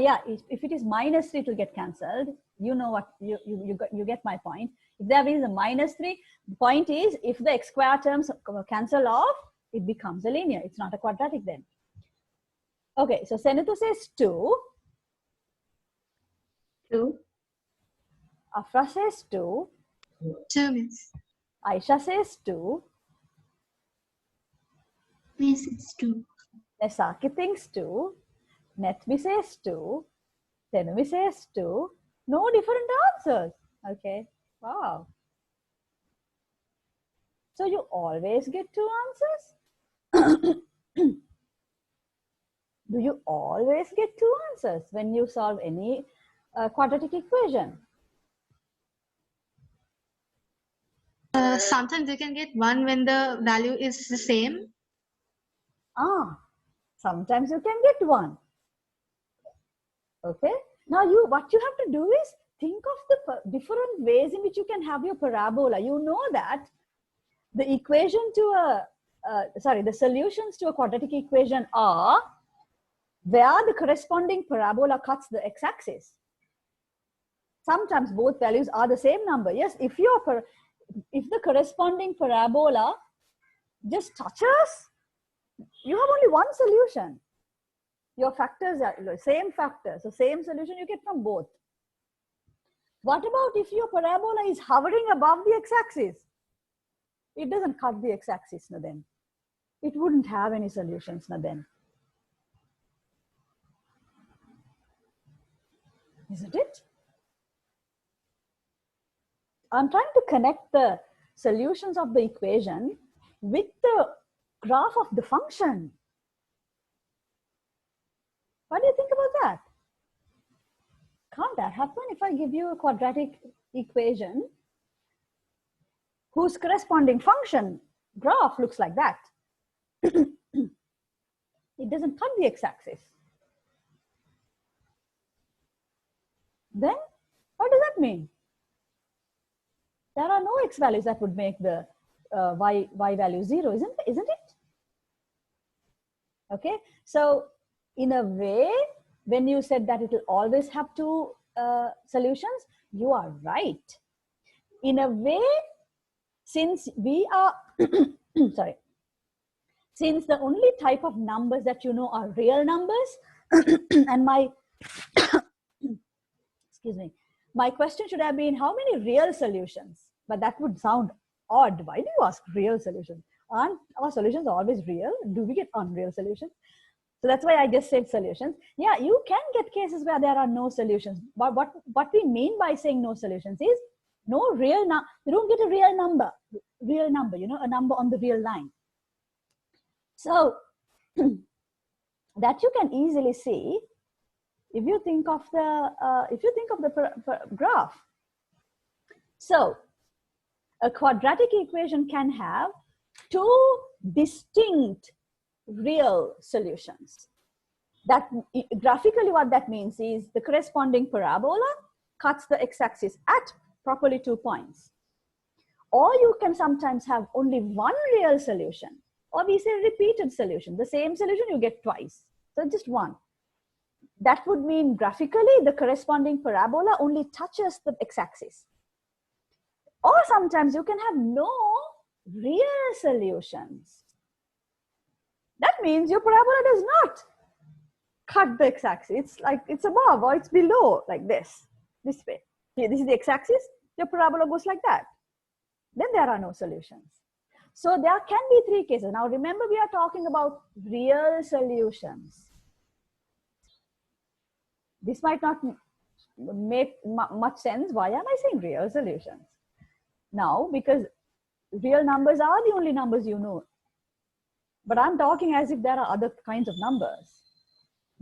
[SPEAKER 1] Yeah, if it is -3, it will get cancelled. You know what, you get my point. If there is a -3, the point is, if the x square terms cancel off, it becomes a linear. It's not a quadratic then. Okay, so Senithu says 2.
[SPEAKER 2] 2.
[SPEAKER 1] Afra says 2.
[SPEAKER 3] 2, Miss.
[SPEAKER 1] Aisha says 2.
[SPEAKER 3] Miss, it's 2.
[SPEAKER 1] Nesaki thinks 2. Netvi says 2. Tenumi says 2. No different answers. Okay, wow. So you always get 2 answers? Do you always get 2 answers when you solve any quadratic equation?
[SPEAKER 3] Sometimes you can get 1 when the value is the same.
[SPEAKER 1] Sometimes you can get 1. Okay. Now what you have to do is think of the different ways in which you can have your parabola. You know that the equation to the solutions to a quadratic equation are where the corresponding parabola cuts the x-axis. Sometimes both values are the same number. Yes, if the corresponding parabola just touches, you have only one solution. Your factors are same factors, so same solution you get from both. What about if your parabola is hovering above the x-axis? It doesn't cut the x-axis, no then. It wouldn't have any solutions, no then. Isn't it? I'm trying to connect the solutions of the equation with the graph of the function. What do you think about that? Can't that happen if I give you a quadratic equation whose corresponding function graph looks like that? It doesn't cut the x-axis. Then what does that mean? There are no x values that would make the y value 0, isn't it? Okay, so in a way, when you said that it will always have 2 solutions, you are right. In a way, since we are, sorry, since the only type of numbers that you know are real numbers, and my, excuse me, my question should have been how many real solutions? But that would sound odd. Why do you ask real solutions? Aren't our solutions always real? Do we get unreal solutions? So that's why I just said solutions. Yeah, you can get cases where there are no solutions. But what we mean by saying no solutions is no real, you don't get a real number, you know, a number on the real line. So that you can easily see if you think of the graph. So a quadratic equation can have 2 distinct real solutions. That graphically what that means is the corresponding parabola cuts the x-axis at properly 2 points. Or you can sometimes have only one real solution, or we say repeated solution. The same solution you get twice, so just one. That would mean graphically the corresponding parabola only touches the x-axis. Or sometimes you can have no real solutions. That means your parabola does not cut the x-axis. It's like it's above or it's below, like this way. Here, this is the x-axis. Your parabola goes like that. Then there are no solutions. So there can be 3 cases. Now remember, we are talking about real solutions. This might not make much sense. Why am I saying real solutions? Now, because real numbers are the only numbers you know. But I'm talking as if there are other kinds of numbers,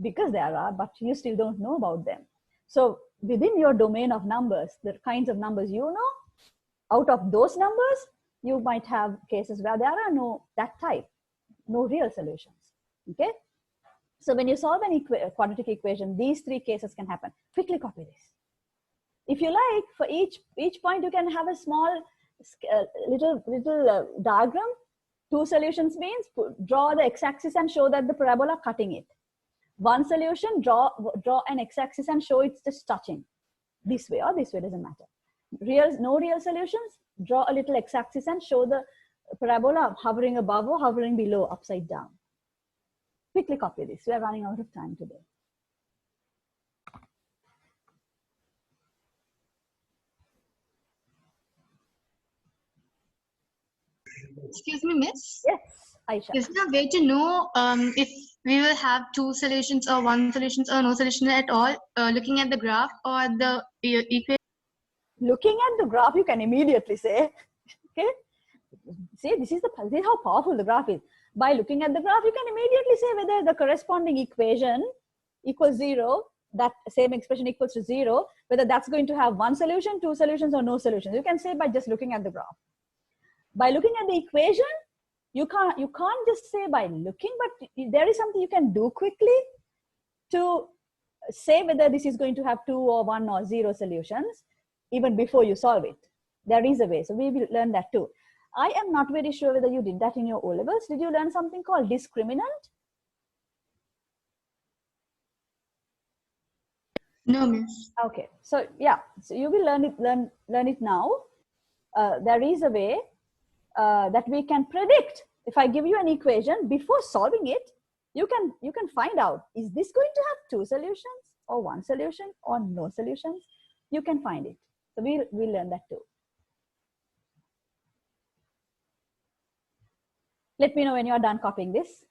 [SPEAKER 1] because there are, but you still don't know about them. So within your domain of numbers, the kinds of numbers you know, out of those numbers, you might have cases where there are no that type, no real solutions. Okay. So when you solve an quadratic equation, these three cases can happen. Quickly copy this. If you like, for each point, you can have a small little diagram. Two solutions means draw the x-axis and show that the parabola cutting it. One solution, draw an x-axis and show it's just touching. This way or this way, doesn't matter. No real solutions, draw a little x-axis and show the parabola hovering above or hovering below, upside down. Quickly copy this. We are running out of time today.
[SPEAKER 3] Excuse me, miss.
[SPEAKER 1] Yes, Aisha.
[SPEAKER 3] Is there a way to know if we will have two solutions or one solution or no solution at all, looking at the graph or the equation?
[SPEAKER 1] Looking at the graph, you can immediately say, okay, see, this is how powerful the graph is. By looking at the graph, you can immediately say whether the corresponding equation equals 0, that same expression equals to 0, whether that's going to have one solution, two solutions, or no solutions. You can say by just looking at the graph. By looking at the equation, you can't just say by looking, but there is something you can do quickly to say whether this is going to have 2 or 1 or 0 solutions, even before you solve it. There is a way, so we will learn that too. I am not very sure whether you did that in your O-levels. Did you learn something called discriminant?
[SPEAKER 3] No, miss.
[SPEAKER 1] Okay, so yeah, so you will learn it now. There is a way that we can predict. If I give you an equation, before solving it, you can find out, is this going to have 2 solutions or 1 solution or no solutions? You can find it. So we'll learn that too. Let me know when you are done copying this.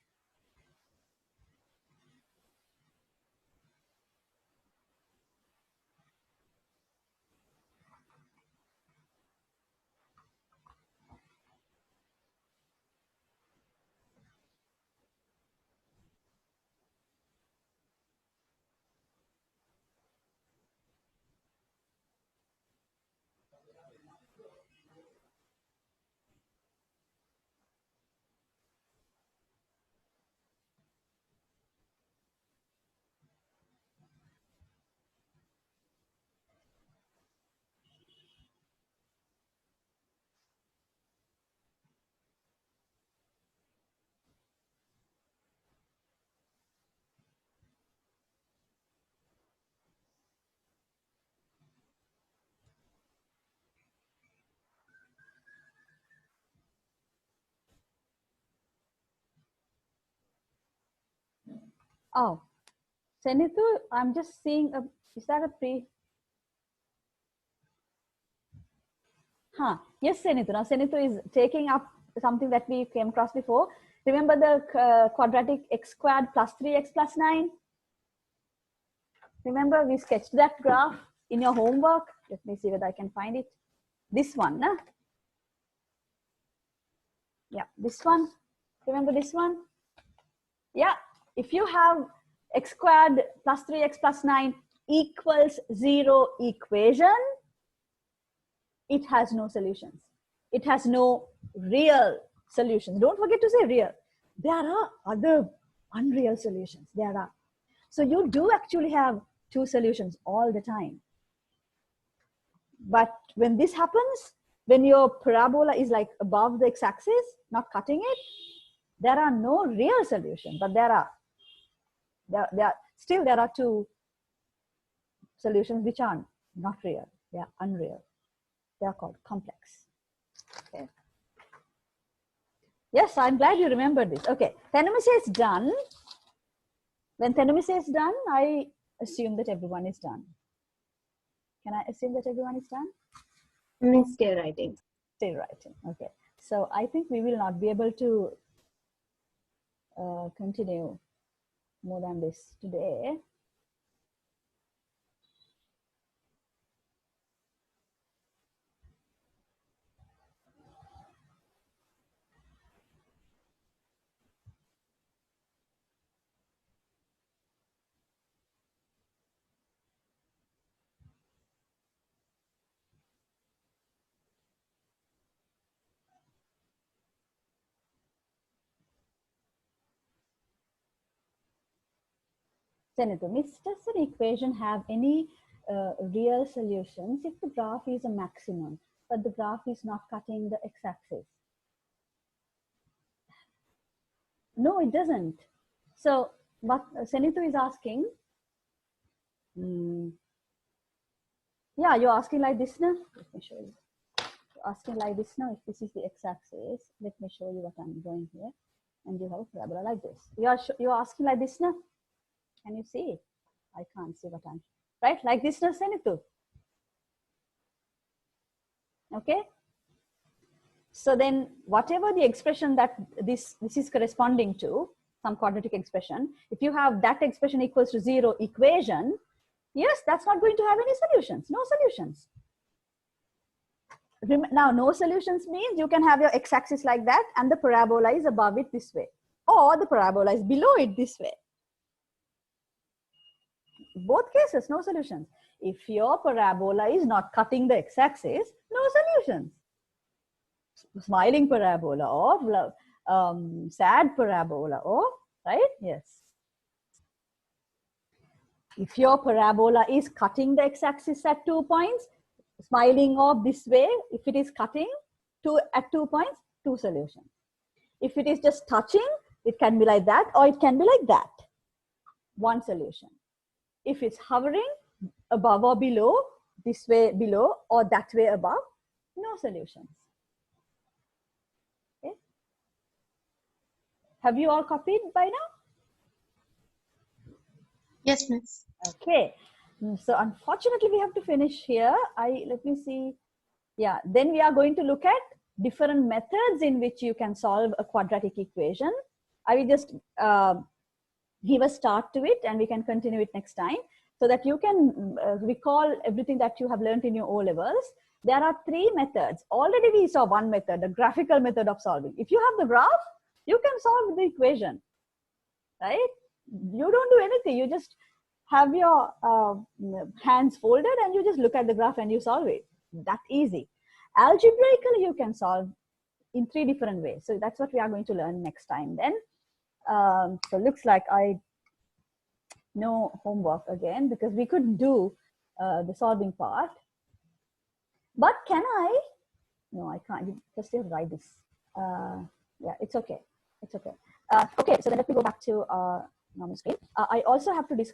[SPEAKER 1] Oh, Senithu, I'm just seeing is that a pre? Yes, Senithu. Now Senithu is taking up something that we came across before. Remember the quadratic x squared plus 3x plus 9? Remember we sketched that graph in your homework? Let me see whether I can find it. This one, nah? Yeah, this one. Remember this one? Yeah, if you have x squared plus 3x plus 9 equals 0 equation, it has no solutions. It has no real solutions. Don't forget to say real. There are other unreal solutions. There are. So you do actually have 2 solutions all the time. But when this happens, when your parabola is like above the x-axis, not cutting it, there are no real solutions, but there are still 2 solutions which are not real. They are unreal. They are called complex. Okay. Yes, I'm glad you remembered this. Okay, Thenomisa is done. When Thenomisa is done, I assume that everyone is done. Can I assume that everyone is done?
[SPEAKER 2] I'm still writing.
[SPEAKER 1] Still writing. Okay. So I think we will not be able to continue more than this today. Senator, Miss, does an equation have any real solutions if the graph is a maximum, but the graph is not cutting the x-axis? No, it doesn't. So what Senator is asking, yeah, you're asking like this now. Let me show you. You're asking like this now. If this is the x-axis, let me show you what I'm doing here. And you have a parabola like this. You're asking like this now. Can you see it? I can't see what I'm, right? Like this now, Senator. Okay. So then whatever the expression that this is corresponding to, some quadratic expression, if you have that expression equals to 0 equation, yes, that's not going to have any solutions, no solutions. Now, no solutions means you can have your x-axis like that and the parabola is above it this way, or the parabola is below it this way. Both cases, no solutions. If your parabola is not cutting the x-axis, no solutions. Smiling parabola or sad parabola or, right? Yes. If your parabola is cutting the x-axis at 2 points, smiling off this way, if it is cutting at 2 points, 2 solutions. If it is just touching, it can be like that or it can be like that, 1 solution. If it's hovering above or below, this way below or that way above, no solutions. Okay. Have you all copied by now?
[SPEAKER 3] Yes, Miss.
[SPEAKER 1] Okay. So unfortunately, we have to finish here. Let me see. Yeah, then we are going to look at different methods in which you can solve a quadratic equation. I will just give a start to it and we can continue it next time so that you can recall everything that you have learned in your O-levels. There are 3 methods. Already we saw one method, the graphical method of solving. If you have the graph, you can solve the equation, right? You don't do anything. You just have your hands folded and you just look at the graph and you solve it. That easy. Algebraically, you can solve in 3 different ways. So that's what we are going to learn next time then. So looks like no homework again because we couldn't do the solving part. But can I? No, I can't. You just have to write this. Yeah, it's okay. It's okay. Okay, so then let me go back to normal screen. I also have to discuss